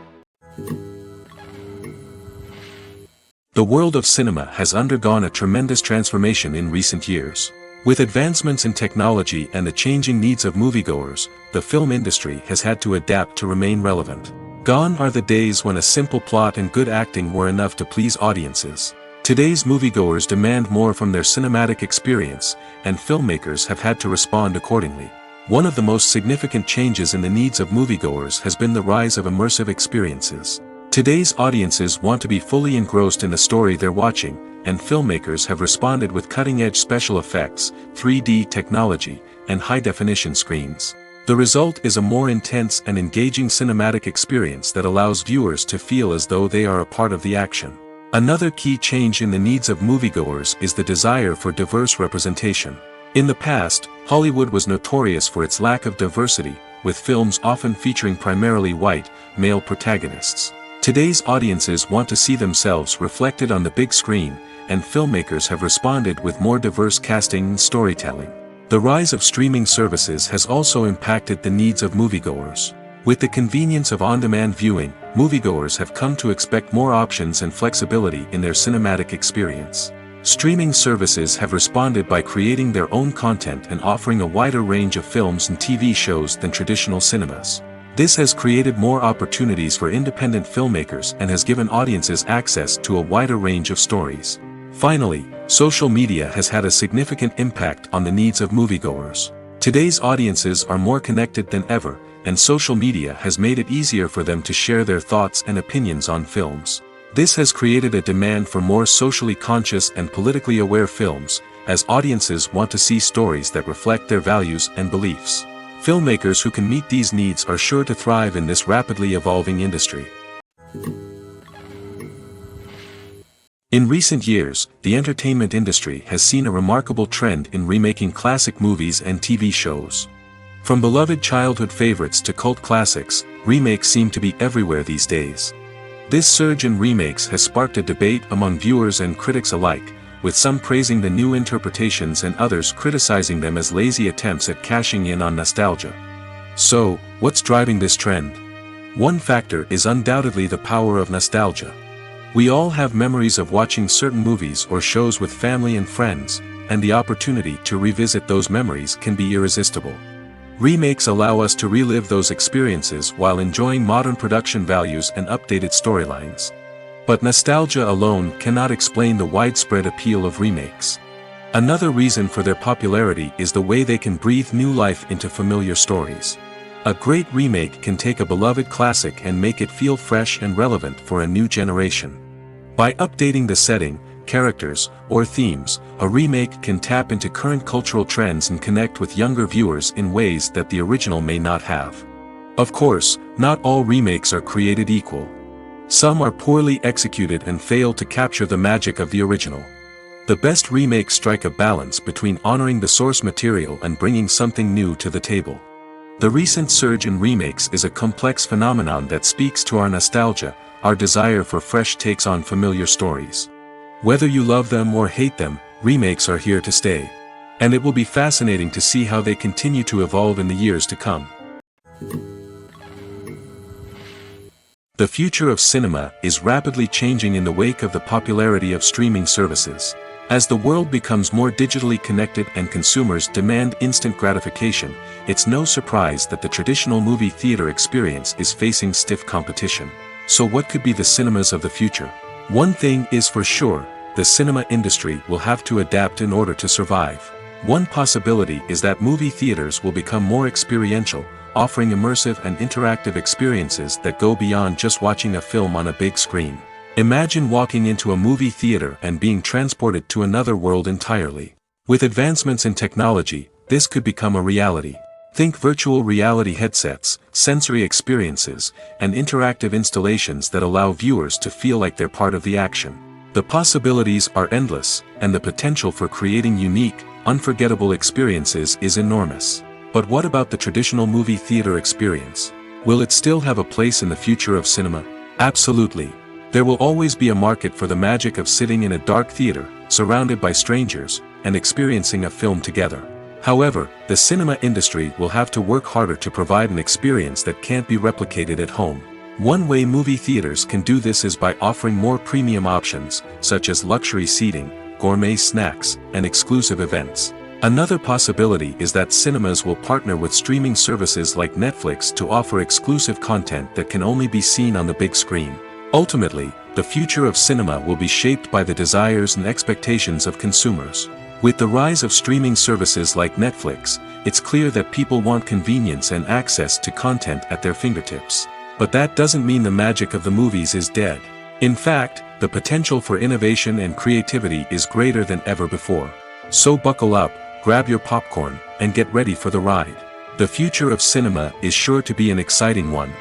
The world of cinema has undergone a tremendous transformation in recent years. With advancements in technology and the changing needs of moviegoers, the film industry has had to adapt to remain relevant. Gone are the days when a simple plot and good acting were enough to please audiences. Today's moviegoers demand more from their cinematic experience, and filmmakers have had to respond accordingly. One of the most significant changes in the needs of moviegoers has been the rise of immersive experiences. Today's audiences want to be fully engrossed in the story they're watching, and filmmakers have responded with cutting-edge special effects, 3D technology, and high-definition screens. The result is a more intense and engaging cinematic experience that allows viewers to feel as though they are a part of the action. Another key change in the needs of moviegoers is the desire for diverse representation. In the past, Hollywood was notorious for its lack of diversity, with films often featuring primarily white, male protagonists. Today's audiences want to see themselves reflected on the big screen, and filmmakers have responded with more diverse casting and storytelling. The rise of streaming services has also impacted the needs of moviegoers. With the convenience of on-demand viewing, moviegoers have come to expect more options and flexibility in their cinematic experience. Streaming services have responded by creating their own content and offering a wider range of films and TV shows than traditional cinemas. This has created more opportunities for independent filmmakers and has given audiences access to a wider range of stories. Finally, social media has had a significant impact on the needs of moviegoers. Today's audiences are more connected than ever, and social media has made it easier for them to share their thoughts and opinions on films. This has created a demand for more socially conscious and politically aware films, as audiences want to see stories that reflect their values and beliefs. Filmmakers who can meet these needs are sure to thrive in this rapidly evolving industry. In recent years, the entertainment industry has seen a remarkable trend in remaking classic movies and TV shows. From beloved childhood favorites to cult classics, remakes seem to be everywhere these days. This surge in remakes has sparked a debate among viewers and critics alike, with some praising the new interpretations and others criticizing them as lazy attempts at cashing in on nostalgia. So, what's driving this trend? One factor is undoubtedly the power of nostalgia. We all have memories of watching certain movies or shows with family and friends, and the opportunity to revisit those memories can be irresistible. Remakes allow us to relive those experiences while enjoying modern production values and updated storylines. But nostalgia alone cannot explain the widespread appeal of remakes. Another reason for their popularity is the way they can breathe new life into familiar stories. A great remake can take a beloved classic and make it feel fresh and relevant for a new generation. By updating the setting, characters, or themes, a remake can tap into current cultural trends and connect with younger viewers in ways that the original may not have. Of course, not all remakes are created equal. Some are poorly executed and fail to capture the magic of the original. The best remakes strike a balance between honoring the source material and bringing something new to the table. The recent surge in remakes is a complex phenomenon that speaks to our nostalgia, our desire for fresh takes on familiar stories. Whether you love them or hate them, remakes are here to stay. And it will be fascinating to see how they continue to evolve in the years to come. The future of cinema is rapidly changing in the wake of the popularity of streaming services. As the world becomes more digitally connected and consumers demand instant gratification, it's no surprise that the traditional movie theater experience is facing stiff competition. So what could be the cinemas of the future? One thing is for sure, the cinema industry will have to adapt in order to survive. One possibility is that movie theaters will become more experiential, offering immersive and interactive experiences that go beyond just watching a film on a big screen. Imagine walking into a movie theater and being transported to another world entirely. With advancements in technology, this could become a reality. Think virtual reality headsets, sensory experiences, and interactive installations that allow viewers to feel like they're part of the action. The possibilities are endless, and the potential for creating unique, unforgettable experiences is enormous. But what about the traditional movie theater experience? Will it still have a place in the future of cinema? Absolutely. There will always be a market for the magic of sitting in a dark theater, surrounded by strangers, and experiencing a film together. However, the cinema industry will have to work harder to provide an experience that can't be replicated at home. One way movie theaters can do this is by offering more premium options, such as luxury seating, gourmet snacks, and exclusive events. Another possibility is that cinemas will partner with streaming services like Netflix to offer exclusive content that can only be seen on the big screen. Ultimately, the future of cinema will be shaped by the desires and expectations of consumers. With the rise of streaming services like Netflix, it's clear that people want convenience and access to content at their fingertips. But that doesn't mean the magic of the movies is dead. In fact, the potential for innovation and creativity is greater than ever before. So buckle up, grab your popcorn, and get ready for the ride. The future of cinema is sure to be an exciting one.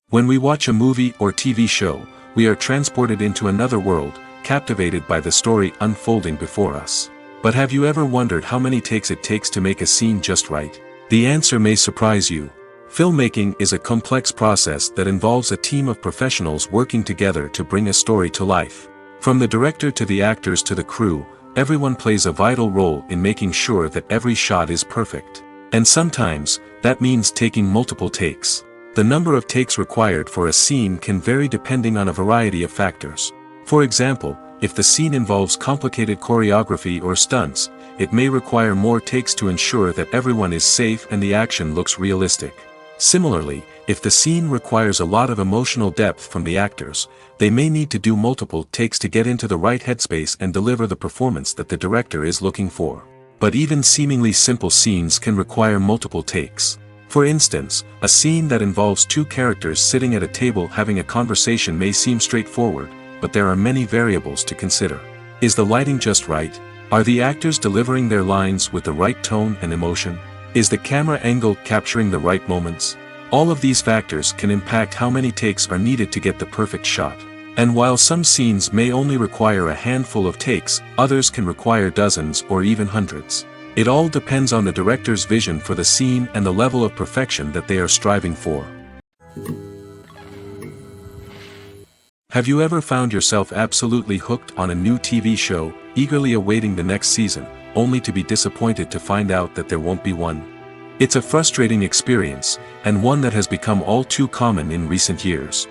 When we watch a movie or TV show, we are transported into another world, captivated by the story unfolding before us. But have you ever wondered how many takes it takes to make a scene just right? The answer may surprise you. Filmmaking is a complex process that involves a team of professionals working together to bring a story to life. From the director to the actors to the crew, everyone plays a vital role in making sure that every shot is perfect. And sometimes, that means taking multiple takes. The number of takes required for a scene can vary depending on a variety of factors. For example, if the scene involves complicated choreography or stunts, it may require more takes to ensure that everyone is safe and the action looks realistic. Similarly, if the scene requires a lot of emotional depth from the actors, they may need to do multiple takes to get into the right headspace and deliver the performance that the director is looking for. But even seemingly simple scenes can require multiple takes. For instance, a scene that involves two characters sitting at a table having a conversation may seem straightforward, but there are many variables to consider. Is the lighting just right? Are the actors delivering their lines with the right tone and emotion? Is the camera angle capturing the right moments? All of these factors can impact how many takes are needed to get the perfect shot. And while some scenes may only require a handful of takes, others can require dozens or even hundreds. It all depends on the director's vision for the scene and the level of perfection that they are striving for. Have you ever found yourself absolutely hooked on a new TV show, eagerly awaiting the next season, only to be disappointed to find out that there won't be one? It's a frustrating experience, and one that has become all too common in recent years.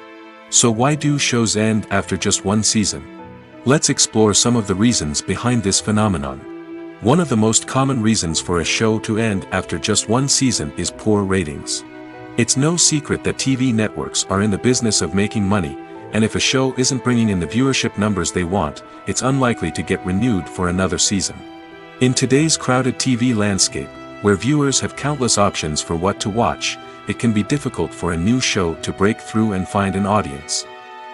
So why do shows end after just one season? Let's explore some of the reasons behind this phenomenon. One of the most common reasons for a show to end after just one season is poor ratings. It's no secret that TV networks are in the business of making money, and if a show isn't bringing in the viewership numbers they want, it's unlikely to get renewed for another season. In today's crowded TV landscape, where viewers have countless options for what to watch, it can be difficult for a new show to break through and find an audience.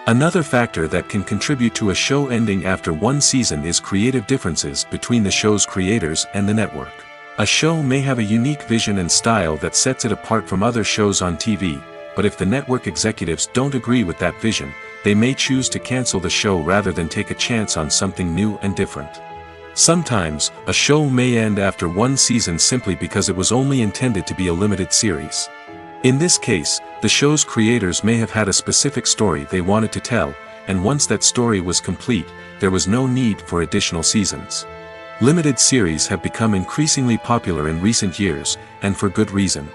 Another factor that can contribute to a show ending after one season is creative differences between the show's creators and the network. A show may have a unique vision and style that sets it apart from other shows on TV, but if the network executives don't agree with that vision, they may choose to cancel the show rather than take a chance on something new and different. Sometimes, a show may end after one season simply because it was only intended to be a limited series. In this case, the show's creators may have had a specific story they wanted to tell, and once that story was complete, there was no need for additional seasons. Limited series have become increasingly popular in recent years, and for good reason.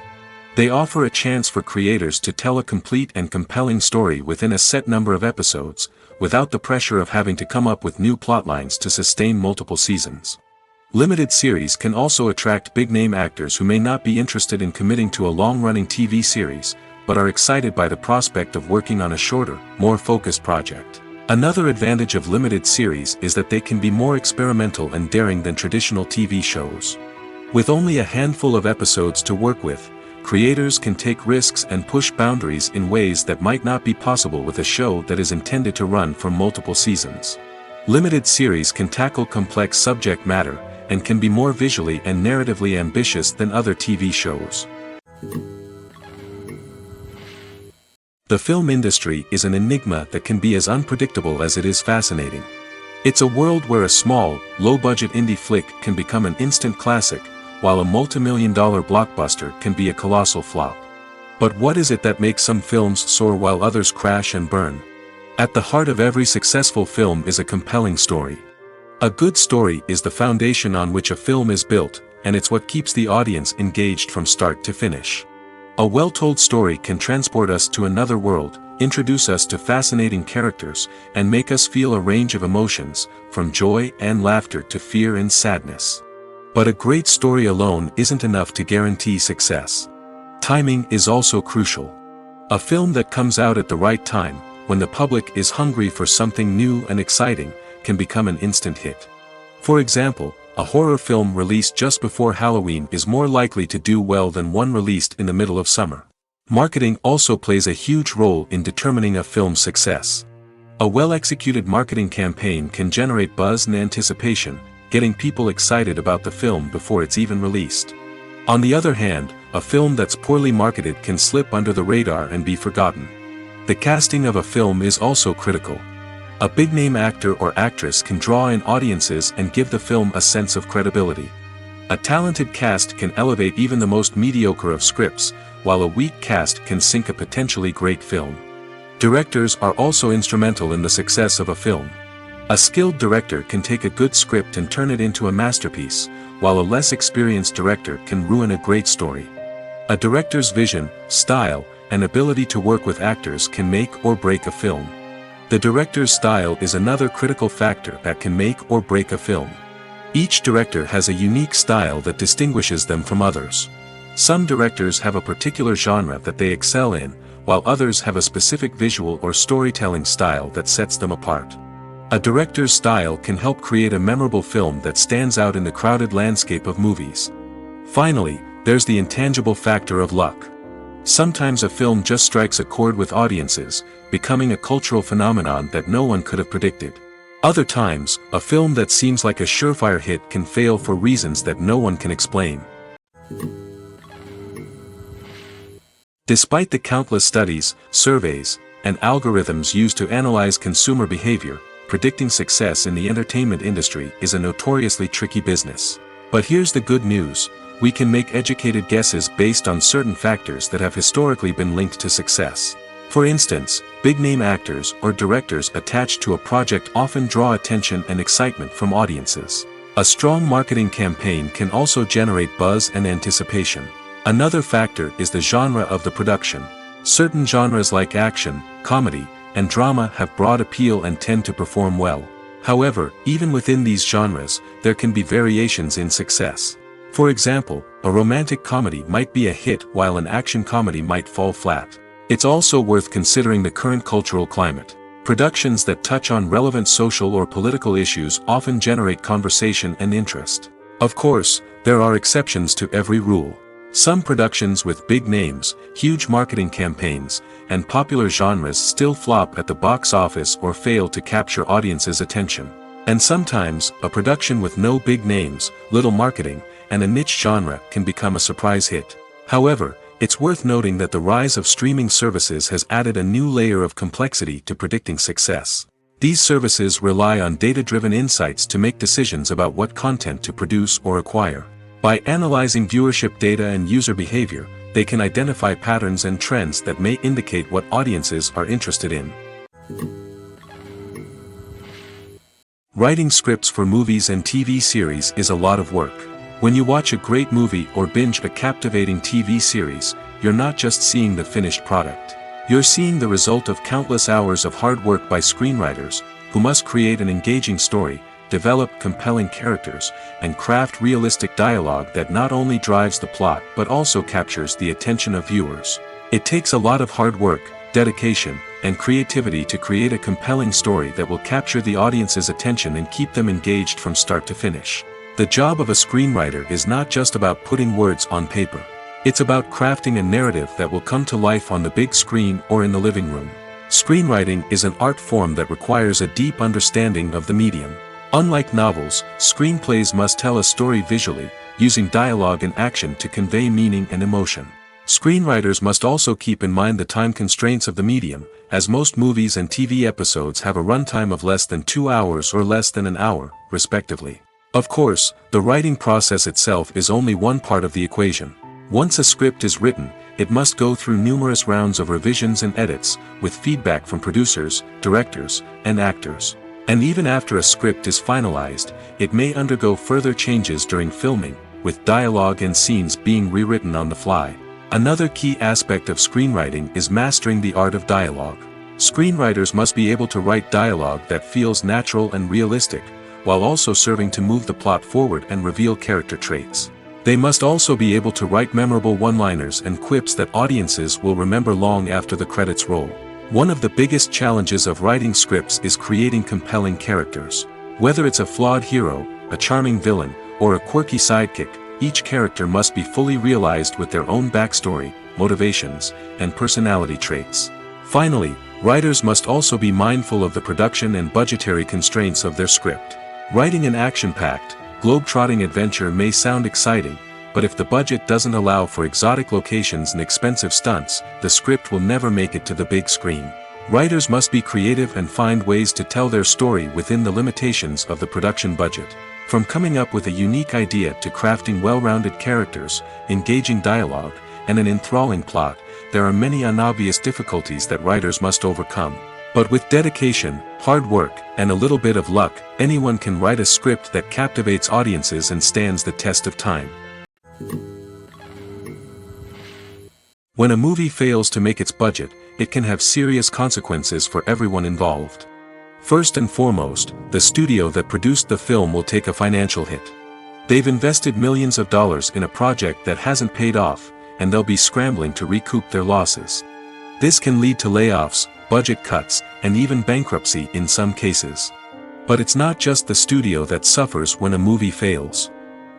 They offer a chance for creators to tell a complete and compelling story within a set number of episodes, without the pressure of having to come up with new plotlines to sustain multiple seasons. Limited series can also attract big-name actors who may not be interested in committing to a long-running TV series, but are excited by the prospect of working on a shorter, more focused project. Another advantage of limited series is that they can be more experimental and daring than traditional TV shows. With only a handful of episodes to work with, creators can take risks and push boundaries in ways that might not be possible with a show that is intended to run for multiple seasons. Limited series can tackle complex subject matter, and can be more visually and narratively ambitious than other TV shows. The film industry is an enigma that can be as unpredictable as it is fascinating. It's a world where a small, low-budget indie flick can become an instant classic, while a multi-million-dollar blockbuster can be a colossal flop. But what is it that makes some films soar while others crash and burn? At the heart of every successful film is a compelling story. A good story is the foundation on which a film is built, and it's what keeps the audience engaged from start to finish. A well-told story can transport us to another world, introduce us to fascinating characters, and make us feel a range of emotions, from joy and laughter to fear and sadness. But a great story alone isn't enough to guarantee success. Timing is also crucial. A film that comes out at the right time, when the public is hungry for something new and exciting, can become an instant hit. For example, a horror film released just before Halloween is more likely to do well than one released in the middle of summer. Marketing also plays a huge role in determining a film's success. A well-executed marketing campaign can generate buzz and anticipation, getting people excited about the film before it's even released. On the other hand, a film that's poorly marketed can slip under the radar and be forgotten. The casting of a film is also critical. A big-name actor or actress can draw in audiences and give the film a sense of credibility. A talented cast can elevate even the most mediocre of scripts, while a weak cast can sink a potentially great film. Directors are also instrumental in the success of a film. A skilled director can take a good script and turn it into a masterpiece, while a less experienced director can ruin a great story. A director's vision, style, and ability to work with actors can make or break a film. The director's style is another critical factor that can make or break a film. Each director has a unique style that distinguishes them from others. Some directors have a particular genre that they excel in, while others have a specific visual or storytelling style that sets them apart. A director's style can help create a memorable film that stands out in the crowded landscape of movies. Finally, there's the intangible factor of luck. Sometimes a film just strikes a chord with audiences, becoming a cultural phenomenon that no one could have predicted. Other times, a film that seems like a surefire hit can fail for reasons that no one can explain. Despite the countless studies, surveys, and algorithms used to analyze consumer behavior, predicting success in the entertainment industry is a notoriously tricky business. But here's the good news: we can make educated guesses based on certain factors that have historically been linked to success. For instance, big-name actors or directors attached to a project often draw attention and excitement from audiences. A strong marketing campaign can also generate buzz and anticipation. Another factor is the genre of the production. Certain genres like action, comedy, and drama have broad appeal and tend to perform well. However, even within these genres, there can be variations in success. For example, a romantic comedy might be a hit while an action comedy might fall flat. It's also worth considering the current cultural climate. Productions that touch on relevant social or political issues often generate conversation and interest. Of course, there are exceptions to every rule. Some productions with big names, huge marketing campaigns, and popular genres still flop at the box office or fail to capture audiences' attention. And sometimes, a production with no big names, little marketing, and a niche genre can become a surprise hit. However, it's worth noting that the rise of streaming services has added a new layer of complexity to predicting success. These services rely on data-driven insights to make decisions about what content to produce or acquire. By analyzing viewership data and user behavior, they can identify patterns and trends that may indicate what audiences are interested in. Writing scripts for movies and TV series is a lot of work. When you watch a great movie or binge a captivating TV series, you're not just seeing the finished product. You're seeing the result of countless hours of hard work by screenwriters, who must create an engaging story, develop compelling characters, and craft realistic dialogue that not only drives the plot but also captures the attention of viewers. It takes a lot of hard work, dedication, and creativity to create a compelling story that will capture the audience's attention and keep them engaged from start to finish. The job of a screenwriter is not just about putting words on paper. It's about crafting a narrative that will come to life on the big screen or in the living room. Screenwriting is an art form that requires a deep understanding of the medium. Unlike novels, screenplays must tell a story visually, using dialogue and action to convey meaning and emotion. Screenwriters must also keep in mind the time constraints of the medium, as most movies and TV episodes have a runtime of less than 2 hours or less than an hour, respectively. Of course, the writing process itself is only one part of the equation. Once a script is written, it must go through numerous rounds of revisions and edits, with feedback from producers, directors, and actors. And even after a script is finalized, it may undergo further changes during filming, with dialogue and scenes being rewritten on the fly. Another key aspect of screenwriting is mastering the art of dialogue. Screenwriters must be able to write dialogue that feels natural and realistic, while also serving to move the plot forward and reveal character traits. They must also be able to write memorable one-liners and quips that audiences will remember long after the credits roll. One of the biggest challenges of writing scripts is creating compelling characters. Whether it's a flawed hero, a charming villain, or a quirky sidekick, each character must be fully realized with their own backstory, motivations, and personality traits. Finally, writers must also be mindful of the production and budgetary constraints of their script. Writing an action-packed, globe-trotting adventure may sound exciting, but if the budget doesn't allow for exotic locations and expensive stunts, the script will never make it to the big screen. Writers must be creative and find ways to tell their story within the limitations of the production budget. From coming up with a unique idea to crafting well-rounded characters, engaging dialogue, and an enthralling plot, there are many unobvious difficulties that writers must overcome. But with dedication, hard work, and a little bit of luck, anyone can write a script that captivates audiences and stands the test of time. When a movie fails to make its budget, it can have serious consequences for everyone involved. First and foremost, the studio that produced the film will take a financial hit. They've invested millions of dollars in a project that hasn't paid off, and they'll be scrambling to recoup their losses. This can lead to layoffs, budget cuts, and even bankruptcy in some cases. But it's not just the studio that suffers when a movie fails.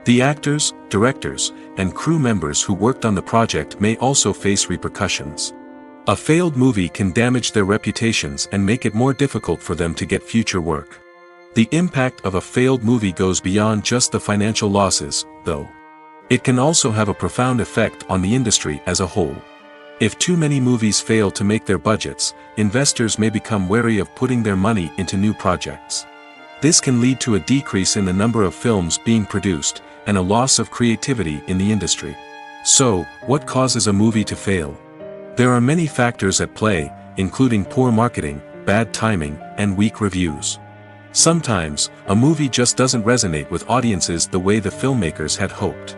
The actors, directors, and crew members who worked on the project may also face repercussions. A failed movie can damage their reputations and make it more difficult for them to get future work. The impact of a failed movie goes beyond just the financial losses, though. It can also have a profound effect on the industry as a whole. If too many movies fail to make their budgets, investors may become wary of putting their money into new projects. This can lead to a decrease in the number of films being produced, and a loss of creativity in the industry. So, what causes a movie to fail? There are many factors at play, including poor marketing, bad timing, and weak reviews. Sometimes, a movie just doesn't resonate with audiences the way the filmmakers had hoped.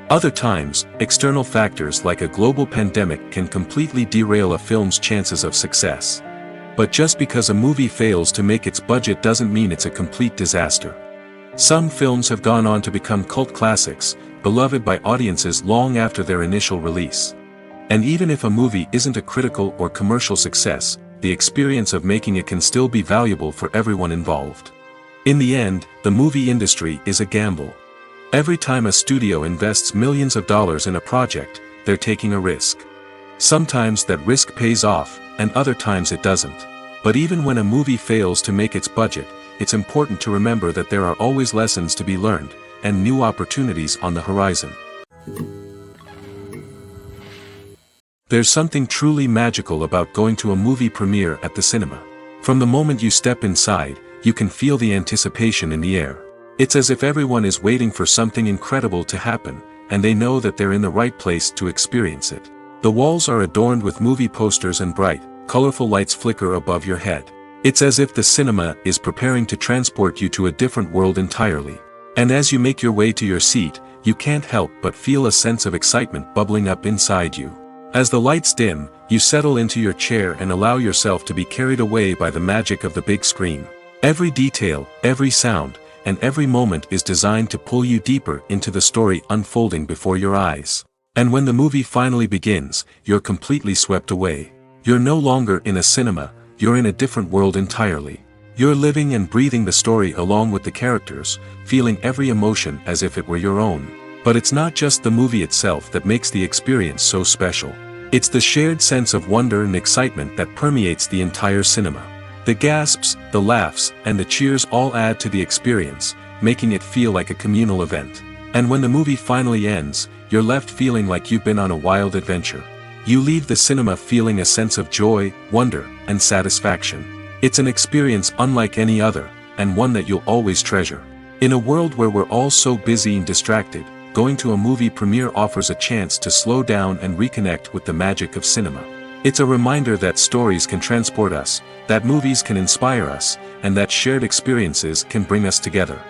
Other times, external factors like a global pandemic can completely derail a film's chances of success. But just because a movie fails to make its budget doesn't mean it's a complete disaster. Some films have gone on to become cult classics, beloved by audiences long after their initial release. And even if a movie isn't a critical or commercial success, the experience of making it can still be valuable for everyone involved. In the end, the movie industry is a gamble. Every time a studio invests millions of dollars in a project, they're taking a risk. Sometimes that risk pays off, and other times it doesn't. But even when a movie fails to make its budget, it's important to remember that there are always lessons to be learned, and new opportunities on the horizon. There's something truly magical about going to a movie premiere at the cinema. From the moment you step inside, you can feel the anticipation in the air. It's as if everyone is waiting for something incredible to happen, and they know that they're in the right place to experience it. The walls are adorned with movie posters and bright, colorful lights flicker above your head. It's as if the cinema is preparing to transport you to a different world entirely. And as you make your way to your seat, you can't help but feel a sense of excitement bubbling up inside you. As the lights dim, you settle into your chair and allow yourself to be carried away by the magic of the big screen. Every detail, every sound, and every moment is designed to pull you deeper into the story unfolding before your eyes. And when the movie finally begins, you're completely swept away. You're no longer in a cinema, you're in a different world entirely. You're living and breathing the story along with the characters, feeling every emotion as if it were your own. But it's not just the movie itself that makes the experience so special. It's the shared sense of wonder and excitement that permeates the entire cinema. The gasps, the laughs, and the cheers all add to the experience, making it feel like a communal event. And when the movie finally ends, you're left feeling like you've been on a wild adventure. You leave the cinema feeling a sense of joy, wonder, and satisfaction. It's an experience unlike any other, and one that you'll always treasure. In a world where we're all so busy and distracted, going to a movie premiere offers a chance to slow down and reconnect with the magic of cinema. It's a reminder that stories can transport us, that movies can inspire us, and that shared experiences can bring us together.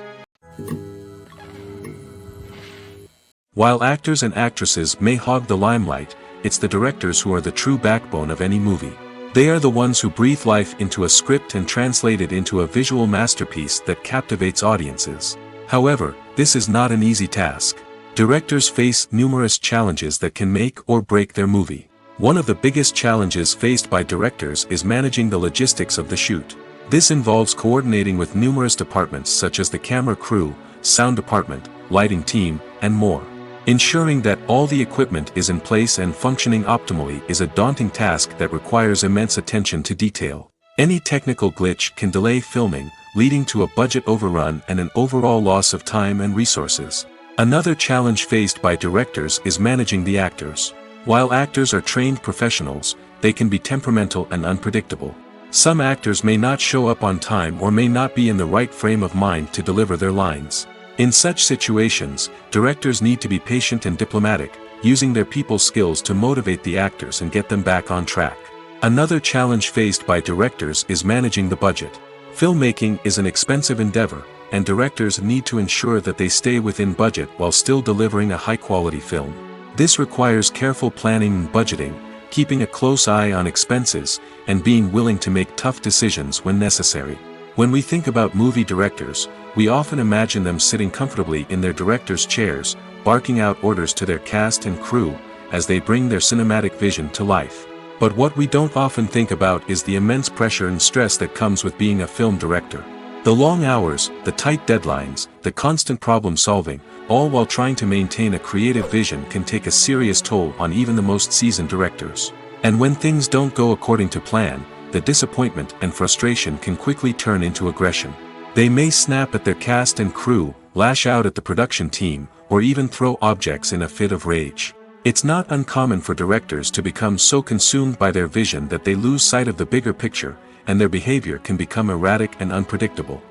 While actors and actresses may hog the limelight, it's the directors who are the true backbone of any movie. They are the ones who breathe life into a script and translate it into a visual masterpiece that captivates audiences. However, this is not an easy task. Directors face numerous challenges that can make or break their movie. One of the biggest challenges faced by directors is managing the logistics of the shoot. This involves coordinating with numerous departments such as the camera crew, sound department, lighting team, and more. Ensuring that all the equipment is in place and functioning optimally is a daunting task that requires immense attention to detail. Any technical glitch can delay filming, leading to a budget overrun and an overall loss of time and resources. Another challenge faced by directors is managing the actors. While actors are trained professionals, they can be temperamental and unpredictable. Some actors may not show up on time or may not be in the right frame of mind to deliver their lines. In such situations, directors need to be patient and diplomatic, using their people skills to motivate the actors and get them back on track. Another challenge faced by directors is managing the budget. Filmmaking is an expensive endeavor, and directors need to ensure that they stay within budget while still delivering a high-quality film. This requires careful planning and budgeting, keeping a close eye on expenses, and being willing to make tough decisions when necessary. When we think about movie directors, we often imagine them sitting comfortably in their director's chairs, barking out orders to their cast and crew, as they bring their cinematic vision to life. But what we don't often think about is the immense pressure and stress that comes with being a film director. The long hours, the tight deadlines, the constant problem solving, all while trying to maintain a creative vision can take a serious toll on even the most seasoned directors. And when things don't go according to plan, the disappointment and frustration can quickly turn into aggression. They may snap at their cast and crew, lash out at the production team, or even throw objects in a fit of rage. It's not uncommon for directors to become so consumed by their vision that they lose sight of the bigger picture, and their behavior can become erratic and unpredictable.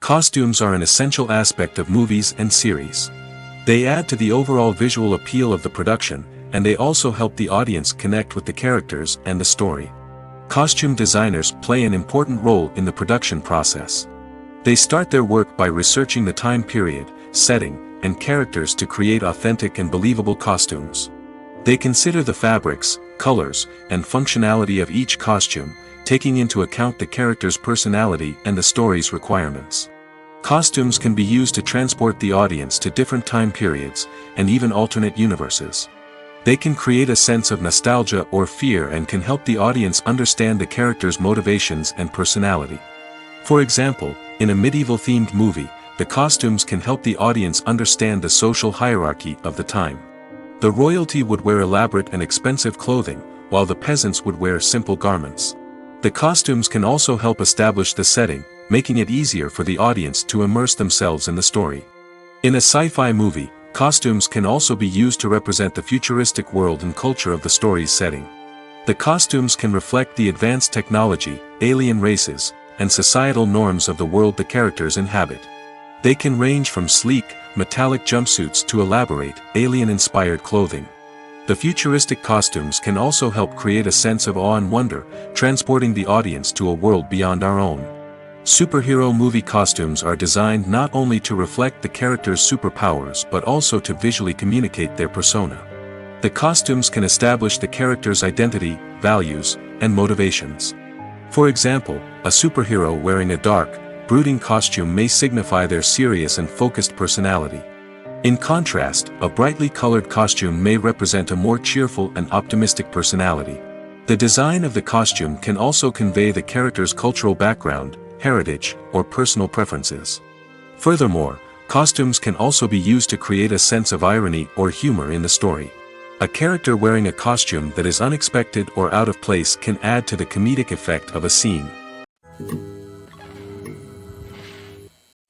Costumes are an essential aspect of movies and series. They add to the overall visual appeal of the production, and they also help the audience connect with the characters and the story. Costume designers play an important role in the production process. They start their work by researching the time period, setting, and characters to create authentic and believable costumes. They consider the fabrics, colors, and functionality of each costume, taking into account the character's personality and the story's requirements. Costumes can be used to transport the audience to different time periods, and even alternate universes. They can create a sense of nostalgia or fear and can help the audience understand the character's motivations and personality. For example, in a medieval-themed movie, the costumes can help the audience understand the social hierarchy of the time. The royalty would wear elaborate and expensive clothing, while the peasants would wear simple garments. The costumes can also help establish the setting, making it easier for the audience to immerse themselves in the story. In a sci-fi movie, costumes can also be used to represent the futuristic world and culture of the story's setting. The costumes can reflect the advanced technology, alien races, and societal norms of the world the characters inhabit. They can range from sleek, metallic jumpsuits to elaborate, alien-inspired clothing. The futuristic costumes can also help create a sense of awe and wonder, transporting the audience to a world beyond our own. Superhero movie costumes are designed not only to reflect the character's superpowers but also to visually communicate their persona. The costumes can establish the character's identity, values, and motivations. For example, a superhero wearing a dark, brooding costume may signify their serious and focused personality. In contrast, a brightly colored costume may represent a more cheerful and optimistic personality. The design of the costume can also convey the character's cultural background, heritage, or personal preferences. Furthermore, costumes can also be used to create a sense of irony or humor in the story. A character wearing a costume that is unexpected or out of place can add to the comedic effect of a scene.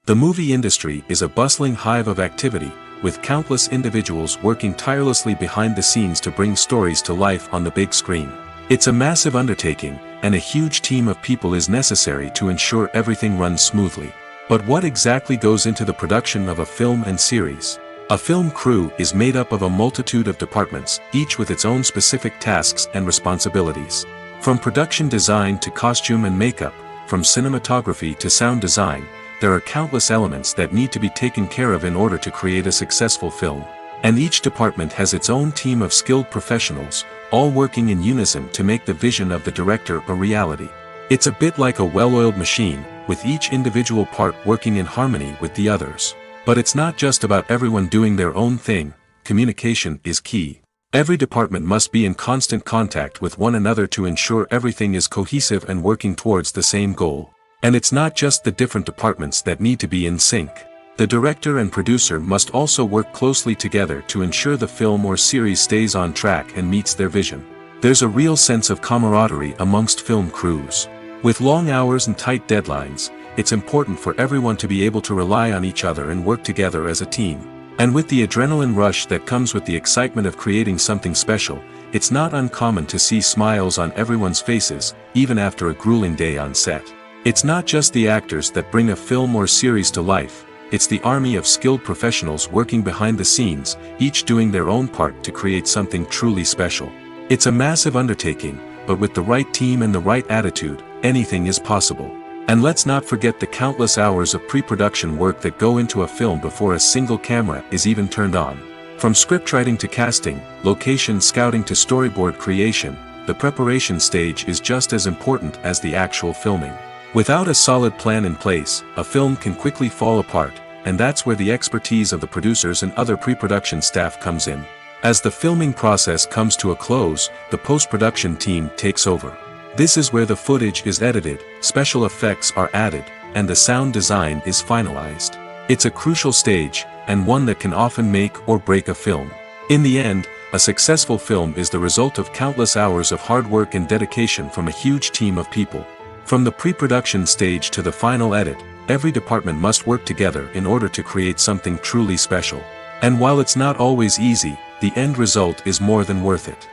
The movie industry is a bustling hive of activity, with countless individuals working tirelessly behind the scenes to bring stories to life on the big screen. It's a massive undertaking, and a huge team of people is necessary to ensure everything runs smoothly. But what exactly goes into the production of a film and series? A film crew is made up of a multitude of departments, each with its own specific tasks and responsibilities. From production design to costume and makeup, from cinematography to sound design, there are countless elements that need to be taken care of in order to create a successful film. And each department has its own team of skilled professionals, all working in unison to make the vision of the director a reality. It's a bit like a well-oiled machine, with each individual part working in harmony with the others. But it's not just about everyone doing their own thing. Communication is key. Every department must be in constant contact with one another to ensure everything is cohesive and working towards the same goal. And it's not just the different departments that need to be in sync. The director and producer must also work closely together to ensure the film or series stays on track and meets their vision. There's a real sense of camaraderie amongst film crews. With long hours and tight deadlines, it's important for everyone to be able to rely on each other and work together as a team. And with the adrenaline rush that comes with the excitement of creating something special, it's not uncommon to see smiles on everyone's faces, even after a grueling day on set. It's not just the actors that bring a film or series to life, it's the army of skilled professionals working behind the scenes, each doing their own part to create something truly special. It's a massive undertaking, but with the right team and the right attitude, anything is possible. And let's not forget the countless hours of pre-production work that go into a film before a single camera is even turned on. From scriptwriting to casting, location scouting to storyboard creation, the preparation stage is just as important as the actual filming. Without a solid plan in place, a film can quickly fall apart, and that's where the expertise of the producers and other pre-production staff comes in. As the filming process comes to a close, the post-production team takes over. This is where the footage is edited, special effects are added, and the sound design is finalized. It's a crucial stage, and one that can often make or break a film. In the end, a successful film is the result of countless hours of hard work and dedication from a huge team of people. From the pre-production stage to the final edit, every department must work together in order to create something truly special. And while it's not always easy, the end result is more than worth it.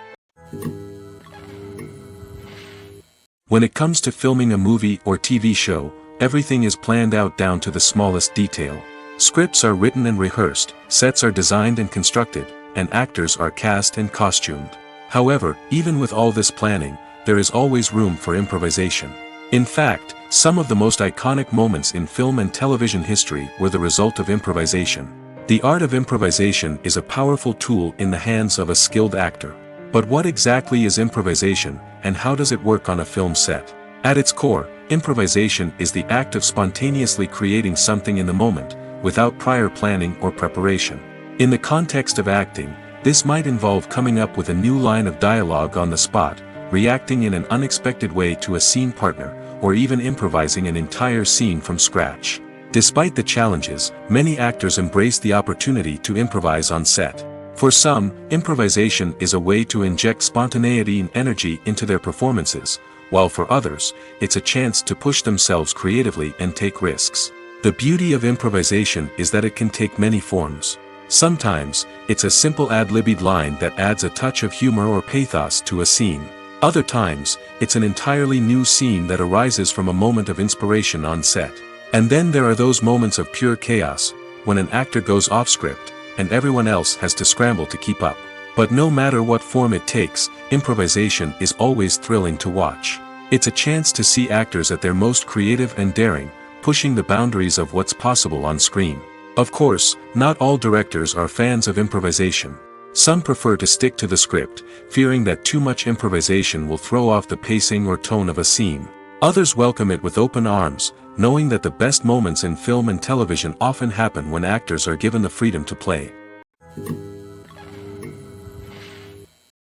When it comes to filming a movie or TV show, everything is planned out down to the smallest detail. Scripts are written and rehearsed, sets are designed and constructed, and actors are cast and costumed. However, even with all this planning, there is always room for improvisation. In fact, some of the most iconic moments in film and television history were the result of improvisation. The art of improvisation is a powerful tool in the hands of a skilled actor. But what exactly is improvisation, and how does it work on a film set? At its core, improvisation is the act of spontaneously creating something in the moment, without prior planning or preparation. In the context of acting, this might involve coming up with a new line of dialogue on the spot, reacting in an unexpected way to a scene partner, or even improvising an entire scene from scratch. Despite the challenges, many actors embrace the opportunity to improvise on set. For some, improvisation is a way to inject spontaneity and energy into their performances, while for others, it's a chance to push themselves creatively and take risks. The beauty of improvisation is that it can take many forms. Sometimes, it's a simple ad-libbed line that adds a touch of humor or pathos to a scene. Other times, it's an entirely new scene that arises from a moment of inspiration on set. And then there are those moments of pure chaos, when an actor goes off script, and everyone else has to scramble to keep up. But no matter what form it takes, improvisation is always thrilling to watch. It's a chance to see actors at their most creative and daring, pushing the boundaries of what's possible on screen. Of course, not all directors are fans of improvisation. Some prefer to stick to the script, fearing that too much improvisation will throw off the pacing or tone of a scene. Others welcome it with open arms, knowing that the best moments in film and television often happen when actors are given the freedom to play.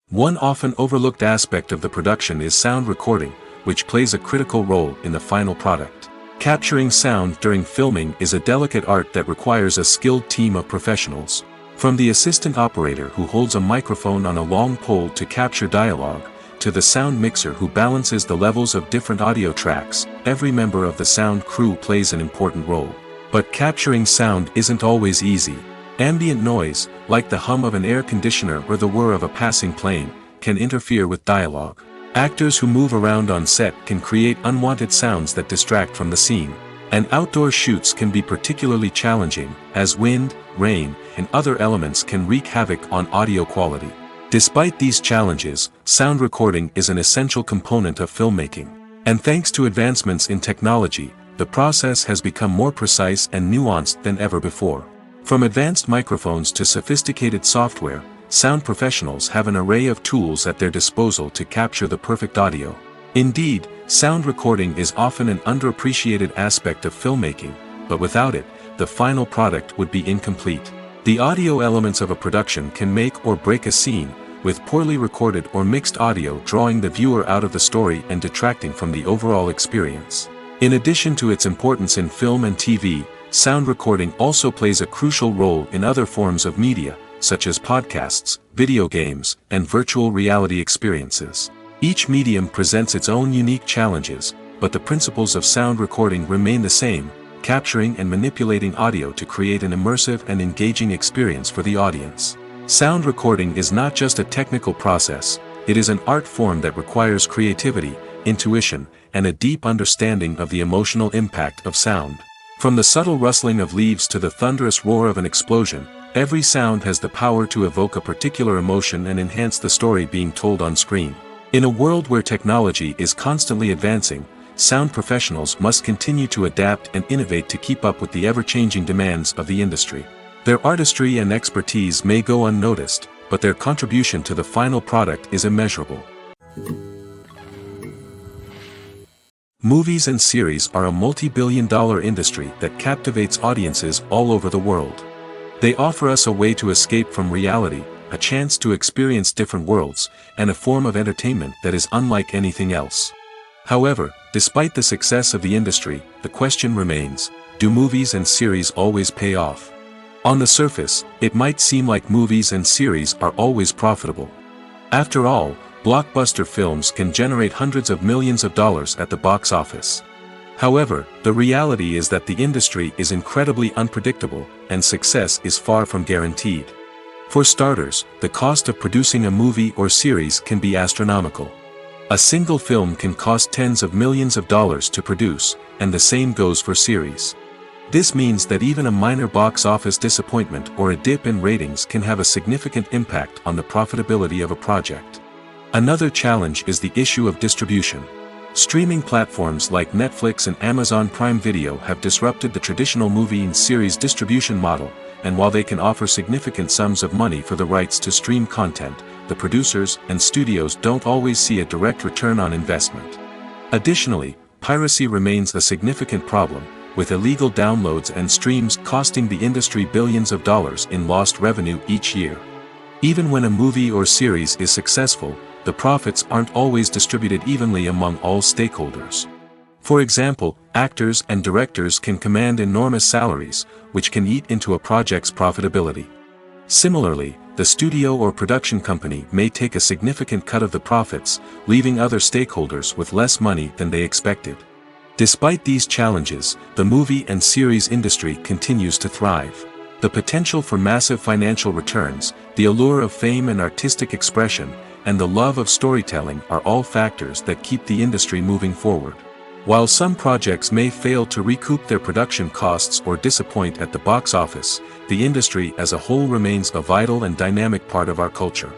One often overlooked aspect of the production is sound recording, which plays a critical role in the final product. Capturing sound during filming is a delicate art that requires a skilled team of professionals. From the assistant operator who holds a microphone on a long pole to capture dialogue, to the sound mixer who balances the levels of different audio tracks, every member of the sound crew plays an important role. But capturing sound isn't always easy. Ambient noise, like the hum of an air conditioner or the whir of a passing plane, can interfere with dialogue. Actors who move around on set can create unwanted sounds that distract from the scene. And outdoor shoots can be particularly challenging, as wind, rain, and other elements can wreak havoc on audio quality. Despite these challenges, sound recording is an essential component of filmmaking. And thanks to advancements in technology, the process has become more precise and nuanced than ever before. From advanced microphones to sophisticated software, sound professionals have an array of tools at their disposal to capture the perfect audio. Indeed, sound recording is often an underappreciated aspect of filmmaking, but without it, the final product would be incomplete. The audio elements of a production can make or break a scene, with poorly recorded or mixed audio drawing the viewer out of the story and detracting from the overall experience. In addition to its importance in film and TV, sound recording also plays a crucial role in other forms of media, such as podcasts, video games, and virtual reality experiences. Each medium presents its own unique challenges, but the principles of sound recording remain the same, capturing and manipulating audio to create an immersive and engaging experience for the audience. Sound recording is not just a technical process, it is an art form that requires creativity, intuition, and a deep understanding of the emotional impact of sound. From the subtle rustling of leaves to the thunderous roar of an explosion, every sound has the power to evoke a particular emotion and enhance the story being told on screen. In a world where technology is constantly advancing, sound professionals must continue to adapt and innovate to keep up with the ever-changing demands of the industry. Their artistry and expertise may go unnoticed, but their contribution to the final product is immeasurable. Movies and series are a multi-billion-dollar industry that captivates audiences all over the world. They offer us a way to escape from reality, a chance to experience different worlds, and a form of entertainment that is unlike anything else. However, despite the success of the industry, the question remains, do movies and series always pay off? On the surface, it might seem like movies and series are always profitable. After all, blockbuster films can generate hundreds of millions of dollars at the box office. However, the reality is that the industry is incredibly unpredictable, and success is far from guaranteed. For starters, the cost of producing a movie or series can be astronomical. A single film can cost tens of millions of dollars to produce, and the same goes for series. This means that even a minor box office disappointment or a dip in ratings can have a significant impact on the profitability of a project. Another challenge is the issue of distribution. Streaming platforms like Netflix and Amazon Prime Video have disrupted the traditional movie and series distribution model, and while they can offer significant sums of money for the rights to stream content, the producers and studios don't always see a direct return on investment. Additionally, piracy remains a significant problem, with illegal downloads and streams costing the industry billions of dollars in lost revenue each year. Even when a movie or series is successful, the profits aren't always distributed evenly among all stakeholders. For example, actors and directors can command enormous salaries, which can eat into a project's profitability. Similarly, the studio or production company may take a significant cut of the profits, leaving other stakeholders with less money than they expected. Despite these challenges, the movie and series industry continues to thrive. The potential for massive financial returns, the allure of fame and artistic expression, and the love of storytelling are all factors that keep the industry moving forward. While some projects may fail to recoup their production costs or disappoint at the box office, the industry as a whole remains a vital and dynamic part of our culture.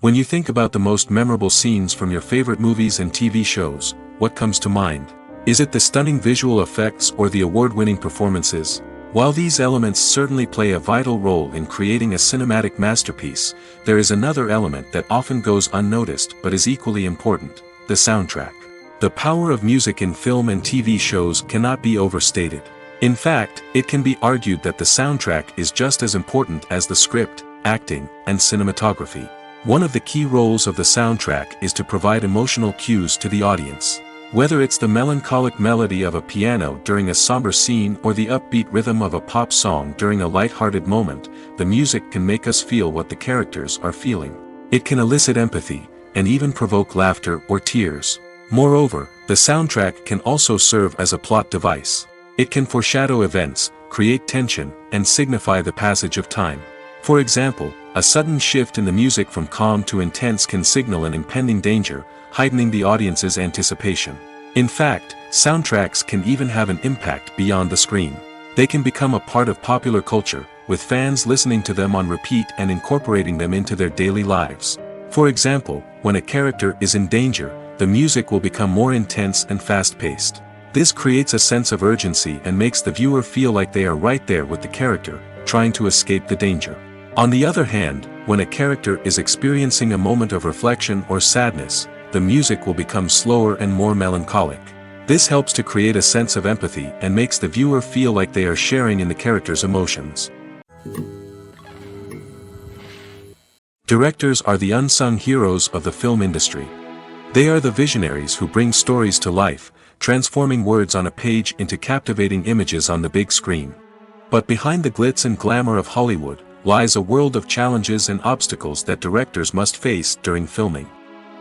When you think about the most memorable scenes from your favorite movies and TV shows, what comes to mind? Is it the stunning visual effects or the award-winning performances? While these elements certainly play a vital role in creating a cinematic masterpiece, there is another element that often goes unnoticed but is equally important: the soundtrack. The power of music in film and TV shows cannot be overstated. In fact, it can be argued that the soundtrack is just as important as the script, acting, and cinematography. One of the key roles of the soundtrack is to provide emotional cues to the audience. Whether it's the melancholic melody of a piano during a somber scene or the upbeat rhythm of a pop song during a light-hearted moment, the music can make us feel what the characters are feeling. It can elicit empathy, and even provoke laughter or tears. Moreover, the soundtrack can also serve as a plot device. It can foreshadow events, create tension, and signify the passage of time. For example, a sudden shift in the music from calm to intense can signal an impending danger, heightening the audience's anticipation. In fact, soundtracks can even have an impact beyond the screen. They can become a part of popular culture, with fans listening to them on repeat and incorporating them into their daily lives. For example, when a character is in danger, the music will become more intense and fast-paced. This creates a sense of urgency and makes the viewer feel like they are right there with the character, trying to escape the danger. On the other hand, when a character is experiencing a moment of reflection or sadness, the music will become slower and more melancholic. This helps to create a sense of empathy and makes the viewer feel like they are sharing in the character's emotions. Directors are the unsung heroes of the film industry. They are the visionaries who bring stories to life, transforming words on a page into captivating images on the big screen. But behind the glitz and glamour of Hollywood lies a world of challenges and obstacles that directors must face during filming.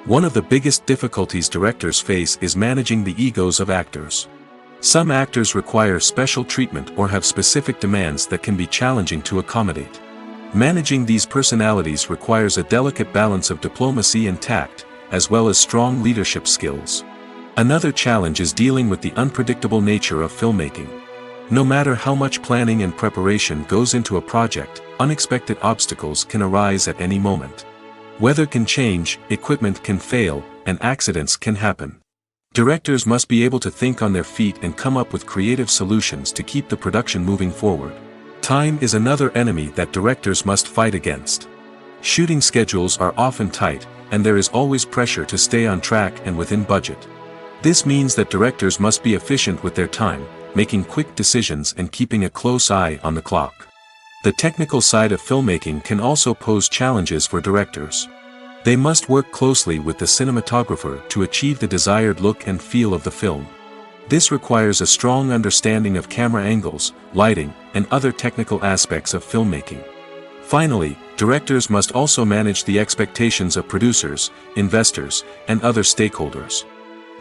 One of the biggest difficulties directors face is managing the egos of actors. Some actors require special treatment or have specific demands that can be challenging to accommodate. Managing these personalities requires a delicate balance of diplomacy and tact, as well as strong leadership skills. Another challenge is dealing with the unpredictable nature of filmmaking. No matter how much planning and preparation goes into a project, unexpected obstacles can arise at any moment. Weather can change, equipment can fail, and accidents can happen. Directors must be able to think on their feet and come up with creative solutions to keep the production moving forward. Time is another enemy that directors must fight against. Shooting schedules are often tight, and there is always pressure to stay on track and within budget. This means that directors must be efficient with their time, making quick decisions and keeping a close eye on the clock. The technical side of filmmaking can also pose challenges for directors. They must work closely with the cinematographer to achieve the desired look and feel of the film. This requires a strong understanding of camera angles, lighting, and other technical aspects of filmmaking. Finally, directors must also manage the expectations of producers, investors, and other stakeholders.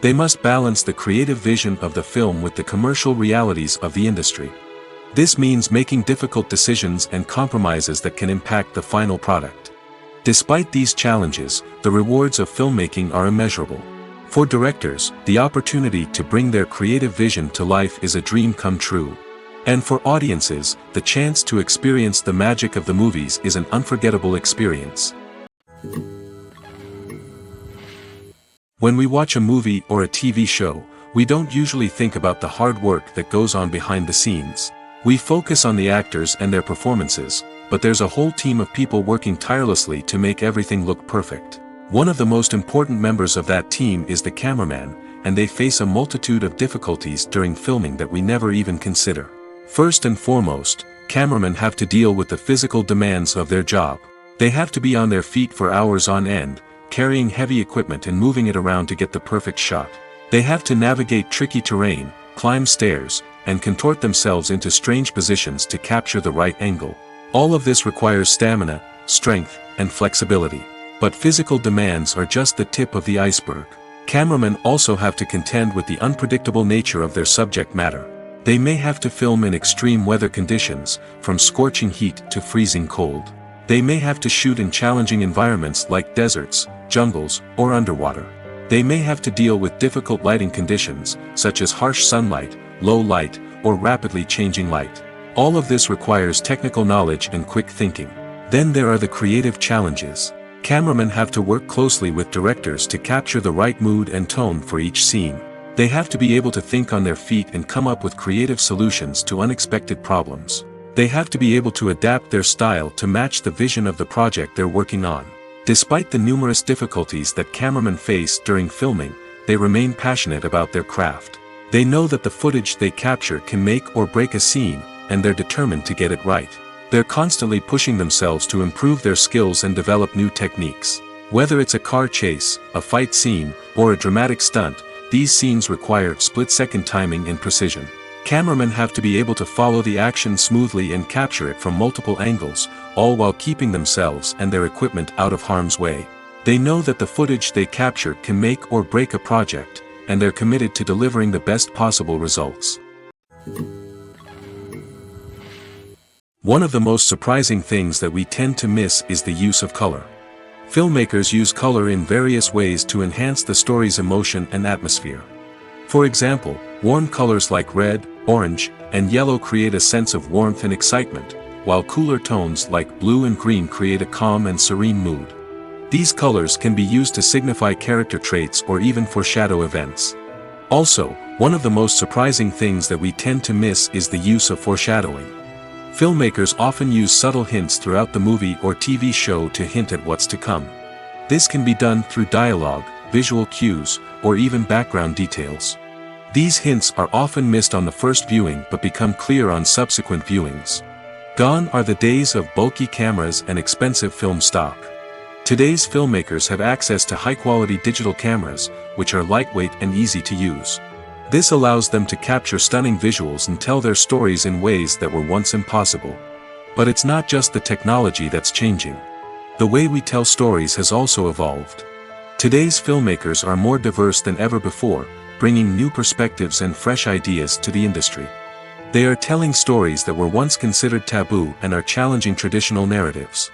They must balance the creative vision of the film with the commercial realities of the industry. This means making difficult decisions and compromises that can impact the final product. Despite these challenges, the rewards of filmmaking are immeasurable. For directors, the opportunity to bring their creative vision to life is a dream come true. And for audiences, the chance to experience the magic of the movies is an unforgettable experience. When we watch a movie or a TV show, we don't usually think about the hard work that goes on behind the scenes. We focus on the actors and their performances, but there's a whole team of people working tirelessly to make everything look perfect. One of the most important members of that team is the cameraman, and they face a multitude of difficulties during filming that we never even consider. First and foremost, cameramen have to deal with the physical demands of their job. They have to be on their feet for hours on end, carrying heavy equipment and moving it around to get the perfect shot. They have to navigate tricky terrain, climb stairs, and contort themselves into strange positions to capture the right angle. All of this requires stamina, strength, and flexibility. But physical demands are just the tip of the iceberg. Cameramen also have to contend with the unpredictable nature of their subject matter. They may have to film in extreme weather conditions, from scorching heat to freezing cold. They may have to shoot in challenging environments like deserts, jungles, or underwater. They may have to deal with difficult lighting conditions, such as harsh sunlight, low light, or rapidly changing light. All of this requires technical knowledge and quick thinking. Then there are the creative challenges. Cameramen have to work closely with directors to capture the right mood and tone for each scene. They have to be able to think on their feet and come up with creative solutions to unexpected problems. They have to be able to adapt their style to match the vision of the project they're working on. Despite the numerous difficulties that cameramen face during filming, they remain passionate about their craft. They know that the footage they capture can make or break a scene, and they're determined to get it right. They're constantly pushing themselves to improve their skills and develop new techniques. Whether it's a car chase, a fight scene, or a dramatic stunt, these scenes require split-second timing and precision. Cameramen have to be able to follow the action smoothly and capture it from multiple angles, all while keeping themselves and their equipment out of harm's way. They know that the footage they capture can make or break a project, and they're committed to delivering the best possible results. One of the most surprising things that we tend to miss is the use of color. Filmmakers use color in various ways to enhance the story's emotion and atmosphere. For example, warm colors like red, orange, and yellow create a sense of warmth and excitement, while cooler tones like blue and green create a calm and serene mood. These colors can be used to signify character traits or even foreshadow events. Also, One of the most surprising things that we tend to miss is the use of foreshadowing. Filmmakers often use subtle hints throughout the movie or TV show to hint at what's to come. This can be done through dialogue, visual cues, or even background details. These hints are often missed on the first viewing but become clear on subsequent viewings. Gone are the days of bulky cameras and expensive film stock. Today's filmmakers have access to high-quality digital cameras, which are lightweight and easy to use. This allows them to capture stunning visuals and tell their stories in ways that were once impossible. But it's not just the technology that's changing. The way we tell stories has also evolved. Today's filmmakers are more diverse than ever before, bringing new perspectives and fresh ideas to the industry. They are telling stories that were once considered taboo and are challenging traditional narratives.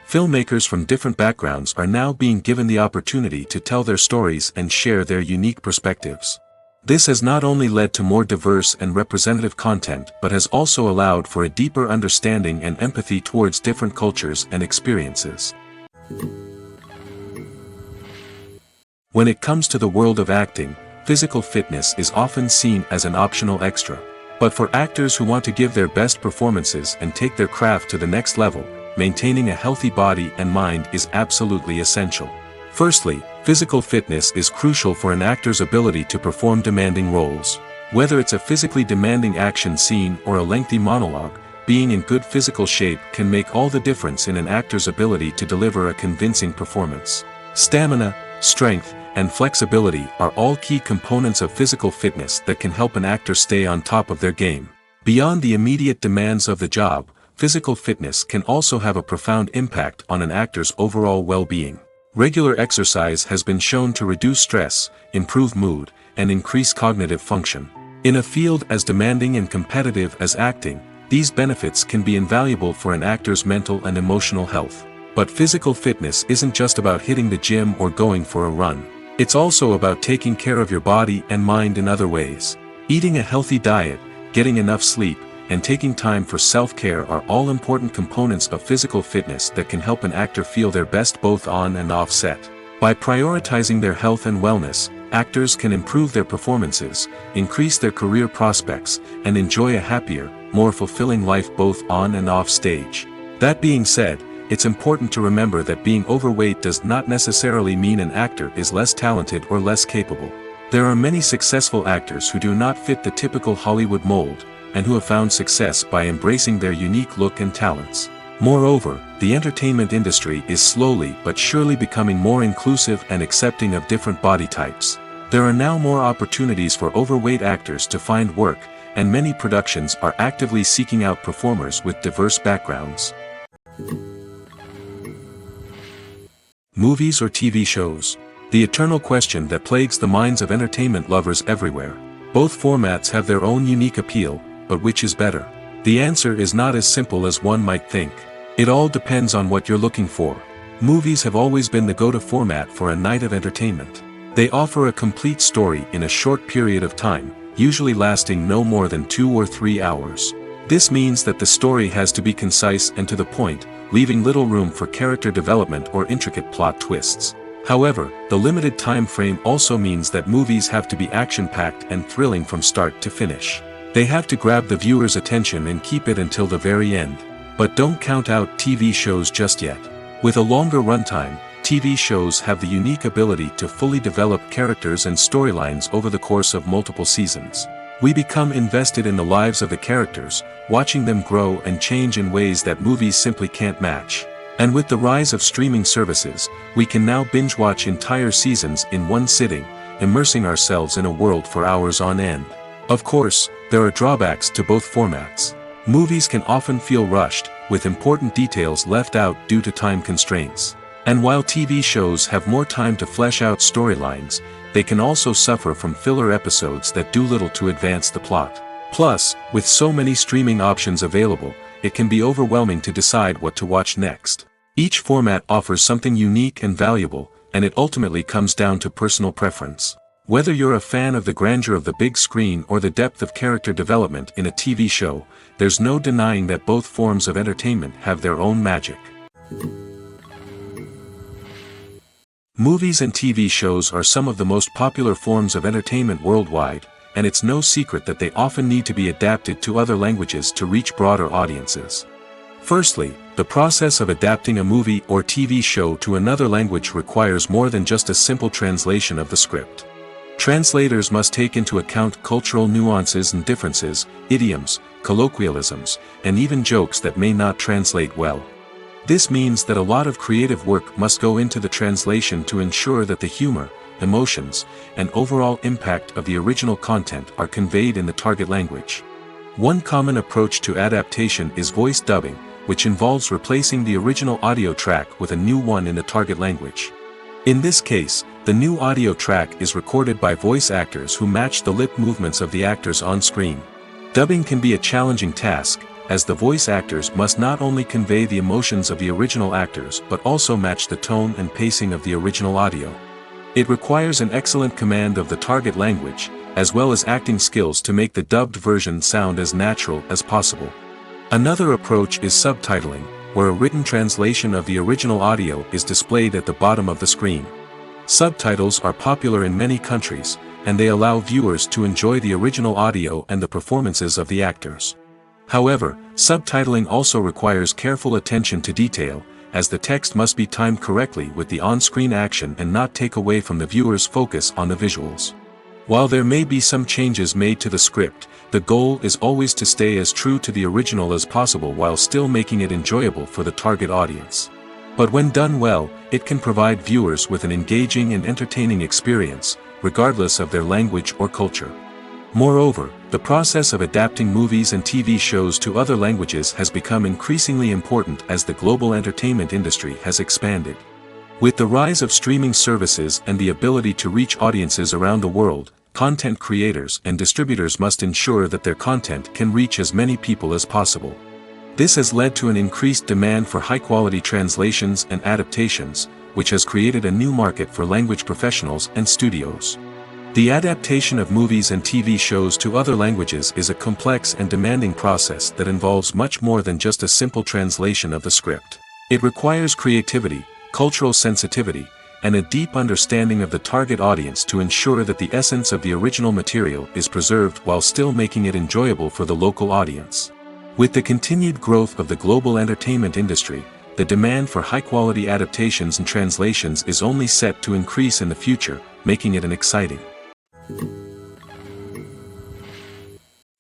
Filmmakers from different backgrounds are now being given the opportunity to tell their stories and share their unique perspectives. This has not only led to more diverse and representative content but has also allowed for a deeper understanding and empathy towards different cultures and experiences. When it comes to the world of acting, physical fitness is often seen as an optional extra. But for actors who want to give their best performances and take their craft to the next level, maintaining a healthy body and mind is absolutely essential. Firstly, physical fitness is crucial for an actor's ability to perform demanding roles. Whether it's a physically demanding action scene or a lengthy monologue, being in good physical shape can make all the difference in an actor's ability to deliver a convincing performance. Stamina, strength, and flexibility are all key components of physical fitness that can help an actor stay on top of their game. Beyond the immediate demands of the job, physical fitness can also have a profound impact on an actor's overall well-being. Regular exercise has been shown to reduce stress, improve mood, and increase cognitive function. In a field as demanding and competitive as acting, these benefits can be invaluable for an actor's mental and emotional health. But physical fitness isn't just about hitting the gym or going for a run. It's also about taking care of your body and mind in other ways. Eating a healthy diet, getting enough sleep, and taking time for self-care are all important components of physical fitness that can help an actor feel their best both on and off set. By prioritizing their health and wellness, actors can improve their performances, increase their career prospects, and enjoy a happier, more fulfilling life both on and off stage. That being said, it's important to remember that being overweight does not necessarily mean an actor is less talented or less capable. There are many successful actors who do not fit the typical Hollywood mold, and who have found success by embracing their unique look and talents. Moreover, the entertainment industry is slowly but surely becoming more inclusive and accepting of different body types. There are now more opportunities for overweight actors to find work, and many productions are actively seeking out performers with diverse backgrounds. Movies or TV shows? The eternal question that plagues the minds of entertainment lovers everywhere. Both formats have their own unique appeal, but which is better? The answer is not as simple as one might think. It all depends on what you're looking for. Movies have always been the go-to format for a night of entertainment. They offer a complete story in a short period of time, usually lasting no more than 2 or 3 hours. This means that the story has to be concise and to the point, leaving little room for character development or intricate plot twists. However, the limited time frame also means that movies have to be action-packed and thrilling from start to finish. They have to grab the viewer's attention and keep it until the very end. But don't count out TV shows just yet. With a longer runtime, TV shows have the unique ability to fully develop characters and storylines over the course of multiple seasons. We become invested in the lives of the characters, watching them grow and change in ways that movies simply can't match. And with the rise of streaming services, we can now binge-watch entire seasons in one sitting, immersing ourselves in a world for hours on end. Of course, there are drawbacks to both formats. Movies can often feel rushed, with important details left out due to time constraints. And while TV shows have more time to flesh out storylines, they can also suffer from filler episodes that do little to advance the plot. Plus, with so many streaming options available, it can be overwhelming to decide what to watch next. Each format offers something unique and valuable, and it ultimately comes down to personal preference. Whether you're a fan of the grandeur of the big screen or the depth of character development in a TV show, there's no denying that both forms of entertainment have their own magic. Movies and TV shows are some of the most popular forms of entertainment worldwide, and it's no secret that they often need to be adapted to other languages to reach broader audiences. Firstly, the process of adapting a movie or TV show to another language requires more than just a simple translation of the script. Translators must take into account cultural nuances and differences, idioms, colloquialisms, and even jokes that may not translate well. This means that a lot of creative work must go into the translation to ensure that the humor, emotions, and overall impact of the original content are conveyed in the target language. One common approach to adaptation is voice dubbing, which involves replacing the original audio track with a new one in the target language. In this case, the new audio track is recorded by voice actors who match the lip movements of the actors on screen. Dubbing can be a challenging task, as the voice actors must not only convey the emotions of the original actors but also match the tone and pacing of the original audio. It requires an excellent command of the target language, as well as acting skills to make the dubbed version sound as natural as possible. Another approach is subtitling, where a written translation of the original audio is displayed at the bottom of the screen. Subtitles are popular in many countries, and they allow viewers to enjoy the original audio and the performances of the actors. However, subtitling also requires careful attention to detail, as the text must be timed correctly with the on-screen action and not take away from the viewer's focus on the visuals. While there may be some changes made to the script, the goal is always to stay as true to the original as possible while still making it enjoyable for the target audience. But when done well, it can provide viewers with an engaging and entertaining experience, regardless of their language or culture. Moreover, the process of adapting movies and TV shows to other languages has become increasingly important as the global entertainment industry has expanded. With the rise of streaming services and the ability to reach audiences around the world, content creators and distributors must ensure that their content can reach as many people as possible. This has led to an increased demand for high-quality translations and adaptations, which has created a new market for language professionals and studios. The adaptation of movies and TV shows to other languages is a complex and demanding process that involves much more than just a simple translation of the script. It requires creativity, cultural sensitivity, and a deep understanding of the target audience to ensure that the essence of the original material is preserved while still making it enjoyable for the local audience. With the continued growth of the global entertainment industry, the demand for high-quality adaptations and translations is only set to increase in the future, making it an exciting.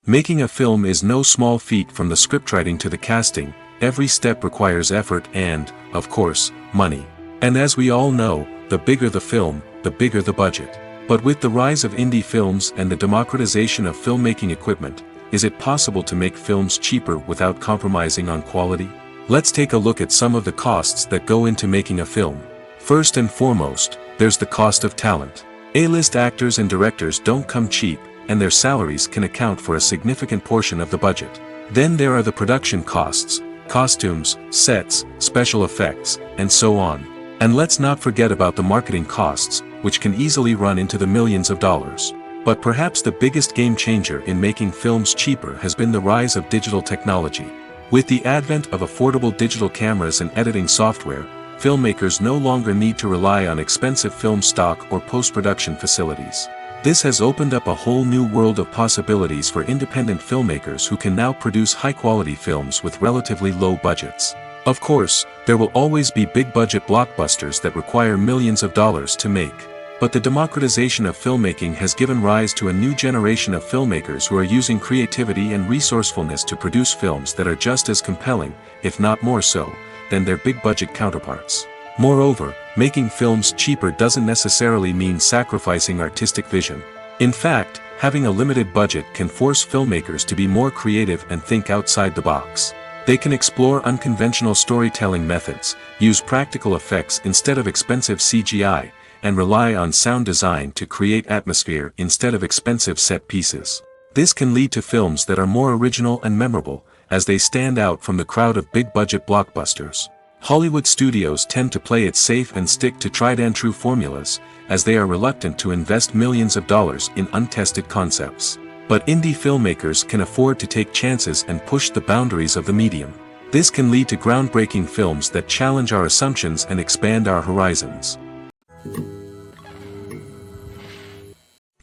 Making a film is no small feat. From the scriptwriting to the casting, every step requires effort and, of course, money. And as we all know, the bigger the film, the bigger the budget. But with the rise of indie films and the democratization of filmmaking equipment, is it possible to make films cheaper without compromising on quality? Let's take a look at some of the costs that go into making a film. First and foremost, there's the cost of talent. A-list actors and directors don't come cheap, and their salaries can account for a significant portion of the budget. Then there are the production costs, costumes, sets, special effects, and so on. And let's not forget about the marketing costs, which can easily run into the millions of dollars. But perhaps the biggest game changer in making films cheaper has been the rise of digital technology. With the advent of affordable digital cameras and editing software, filmmakers no longer need to rely on expensive film stock or post-production facilities. This has opened up a whole new world of possibilities for independent filmmakers who can now produce high-quality films with relatively low budgets. Of course, there will always be big-budget blockbusters that require millions of dollars to make. But the democratization of filmmaking has given rise to a new generation of filmmakers who are using creativity and resourcefulness to produce films that are just as compelling, if not more so, than their big-budget counterparts. Moreover, making films cheaper doesn't necessarily mean sacrificing artistic vision. In fact, having a limited budget can force filmmakers to be more creative and think outside the box. They can explore unconventional storytelling methods, use practical effects instead of expensive CGI, and rely on sound design to create atmosphere instead of expensive set pieces. This can lead to films that are more original and memorable, as they stand out from the crowd of big-budget blockbusters. Hollywood studios tend to play it safe and stick to tried-and-true formulas, as they are reluctant to invest millions of dollars in untested concepts. But indie filmmakers can afford to take chances and push the boundaries of the medium. This can lead to groundbreaking films that challenge our assumptions and expand our horizons.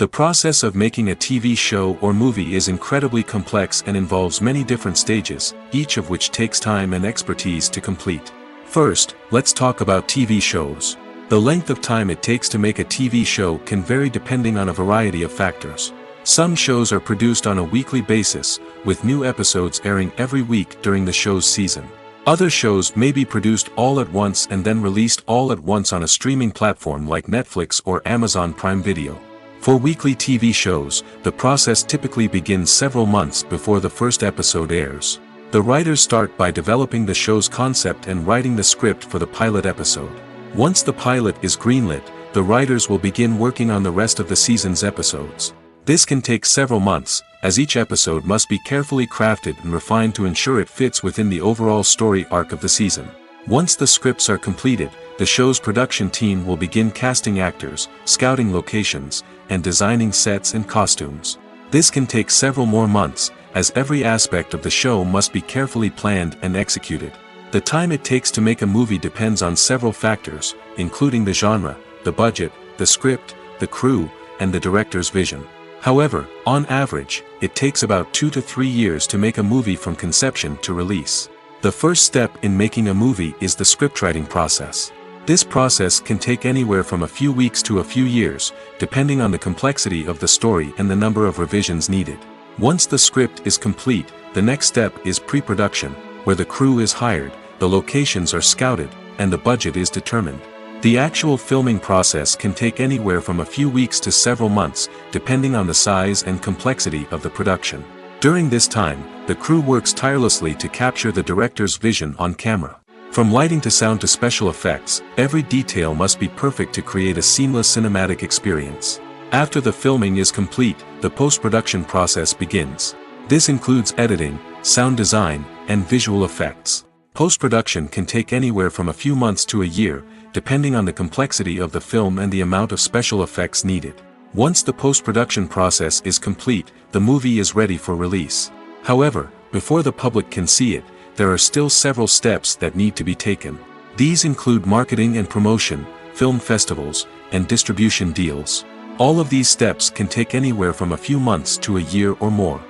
The process of making a TV show or movie is incredibly complex and involves many different stages, each of which takes time and expertise to complete. First, let's talk about TV shows. The length of time it takes to make a TV show can vary depending on a variety of factors. Some shows are produced on a weekly basis, with new episodes airing every week during the show's season. Other shows may be produced all at once and then released all at once on a streaming platform like Netflix or Amazon Prime Video. For weekly TV shows, the process typically begins several months before the first episode airs. The writers start by developing the show's concept and writing the script for the pilot episode. Once the pilot is greenlit, the writers will begin working on the rest of the season's episodes. This can take several months, as each episode must be carefully crafted and refined to ensure it fits within the overall story arc of the season. Once the scripts are completed, the show's production team will begin casting actors, scouting locations, and designing sets and costumes. This can take several more months, as every aspect of the show must be carefully planned and executed. The time it takes to make a movie depends on several factors, including the genre, the budget, the script, the crew, and the director's vision. However, on average, it takes about 2 to 3 years to make a movie from conception to release. The first step in making a movie is the scriptwriting process. This process can take anywhere from a few weeks to a few years, depending on the complexity of the story and the number of revisions needed. Once the script is complete, the next step is pre-production, where the crew is hired, the locations are scouted, and the budget is determined. The actual filming process can take anywhere from a few weeks to several months, depending on the size and complexity of the production. During this time, the crew works tirelessly to capture the director's vision on camera. From lighting to sound to special effects, every detail must be perfect to create a seamless cinematic experience. After the filming is complete, the post-production process begins. This includes editing, sound design, and visual effects. Post-production can take anywhere from a few months to a year, depending on the complexity of the film and the amount of special effects needed. Once the post-production process is complete, the movie is ready for release. However, before the public can see it, there are still several steps that need to be taken. These include marketing and promotion, film festivals, and distribution deals. All of these steps can take anywhere from a few months to a year or more.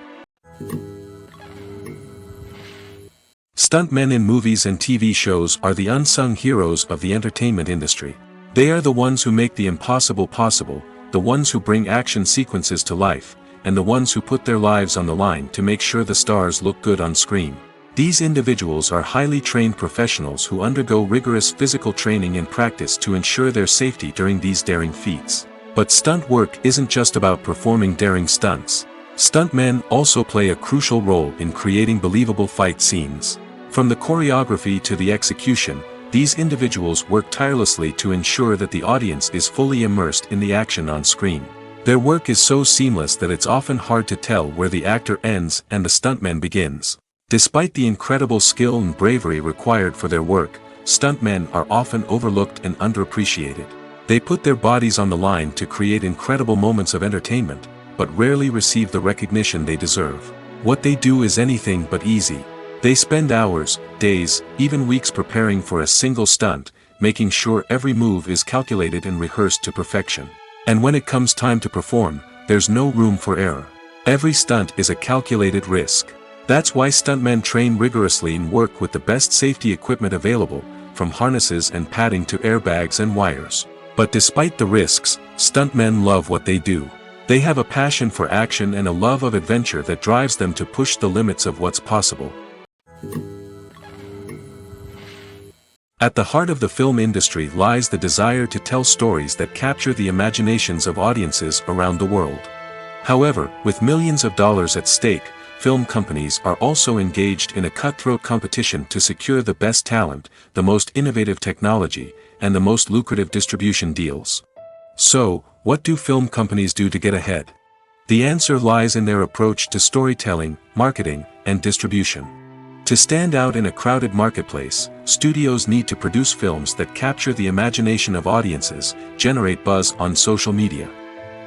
Stuntmen in movies and TV shows are the unsung heroes of the entertainment industry. They are the ones who make the impossible possible, the ones who bring action sequences to life, and the ones who put their lives on the line to make sure the stars look good on screen. These individuals are highly trained professionals who undergo rigorous physical training and practice to ensure their safety during these daring feats. But stunt work isn't just about performing daring stunts. Stuntmen also play a crucial role in creating believable fight scenes. From the choreography to the execution, these individuals work tirelessly to ensure that the audience is fully immersed in the action on screen. Their work is so seamless that it's often hard to tell where the actor ends and the stuntman begins. Despite the incredible skill and bravery required for their work, stuntmen are often overlooked and underappreciated. They put their bodies on the line to create incredible moments of entertainment, but rarely receive the recognition they deserve. What they do is anything but easy. They spend hours, days, even weeks preparing for a single stunt, making sure every move is calculated and rehearsed to perfection. And when it comes time to perform, there's no room for error. Every stunt is a calculated risk. That's why stuntmen train rigorously and work with the best safety equipment available, from harnesses and padding to airbags and wires. But despite the risks, stuntmen love what they do. They have a passion for action and a love of adventure that drives them to push the limits of what's possible. At the heart of the film industry lies the desire to tell stories that capture the imaginations of audiences around the world. However, with millions of dollars at stake, film companies are also engaged in a cutthroat competition to secure the best talent, the most innovative technology, and the most lucrative distribution deals. So, what do film companies do to get ahead? The answer lies in their approach to storytelling, marketing, and distribution. To stand out in a crowded marketplace, studios need to produce films that capture the imagination of audiences, generate buzz on social media.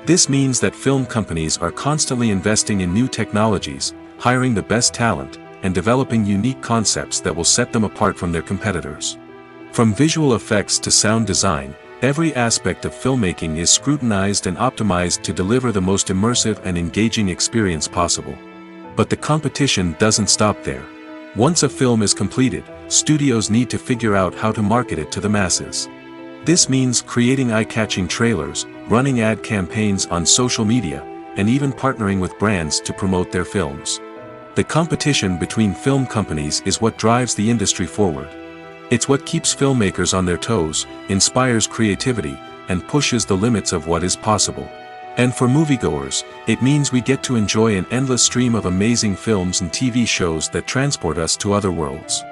This means that film companies are constantly investing in new technologies, hiring the best talent, and developing unique concepts that will set them apart from their competitors. From visual effects to sound design, Every aspect of filmmaking is scrutinized and optimized to deliver the most immersive and engaging experience possible. But the competition doesn't stop there. Once a film is completed, studios need to figure out how to market it to the masses. This means creating eye-catching trailers, running ad campaigns on social media, and even partnering with brands to promote their films. The competition between film companies is what drives the industry forward. It's what keeps filmmakers on their toes, inspires creativity, and pushes the limits of what is possible. And for moviegoers, it means we get to enjoy an endless stream of amazing films and TV shows that transport us to other worlds.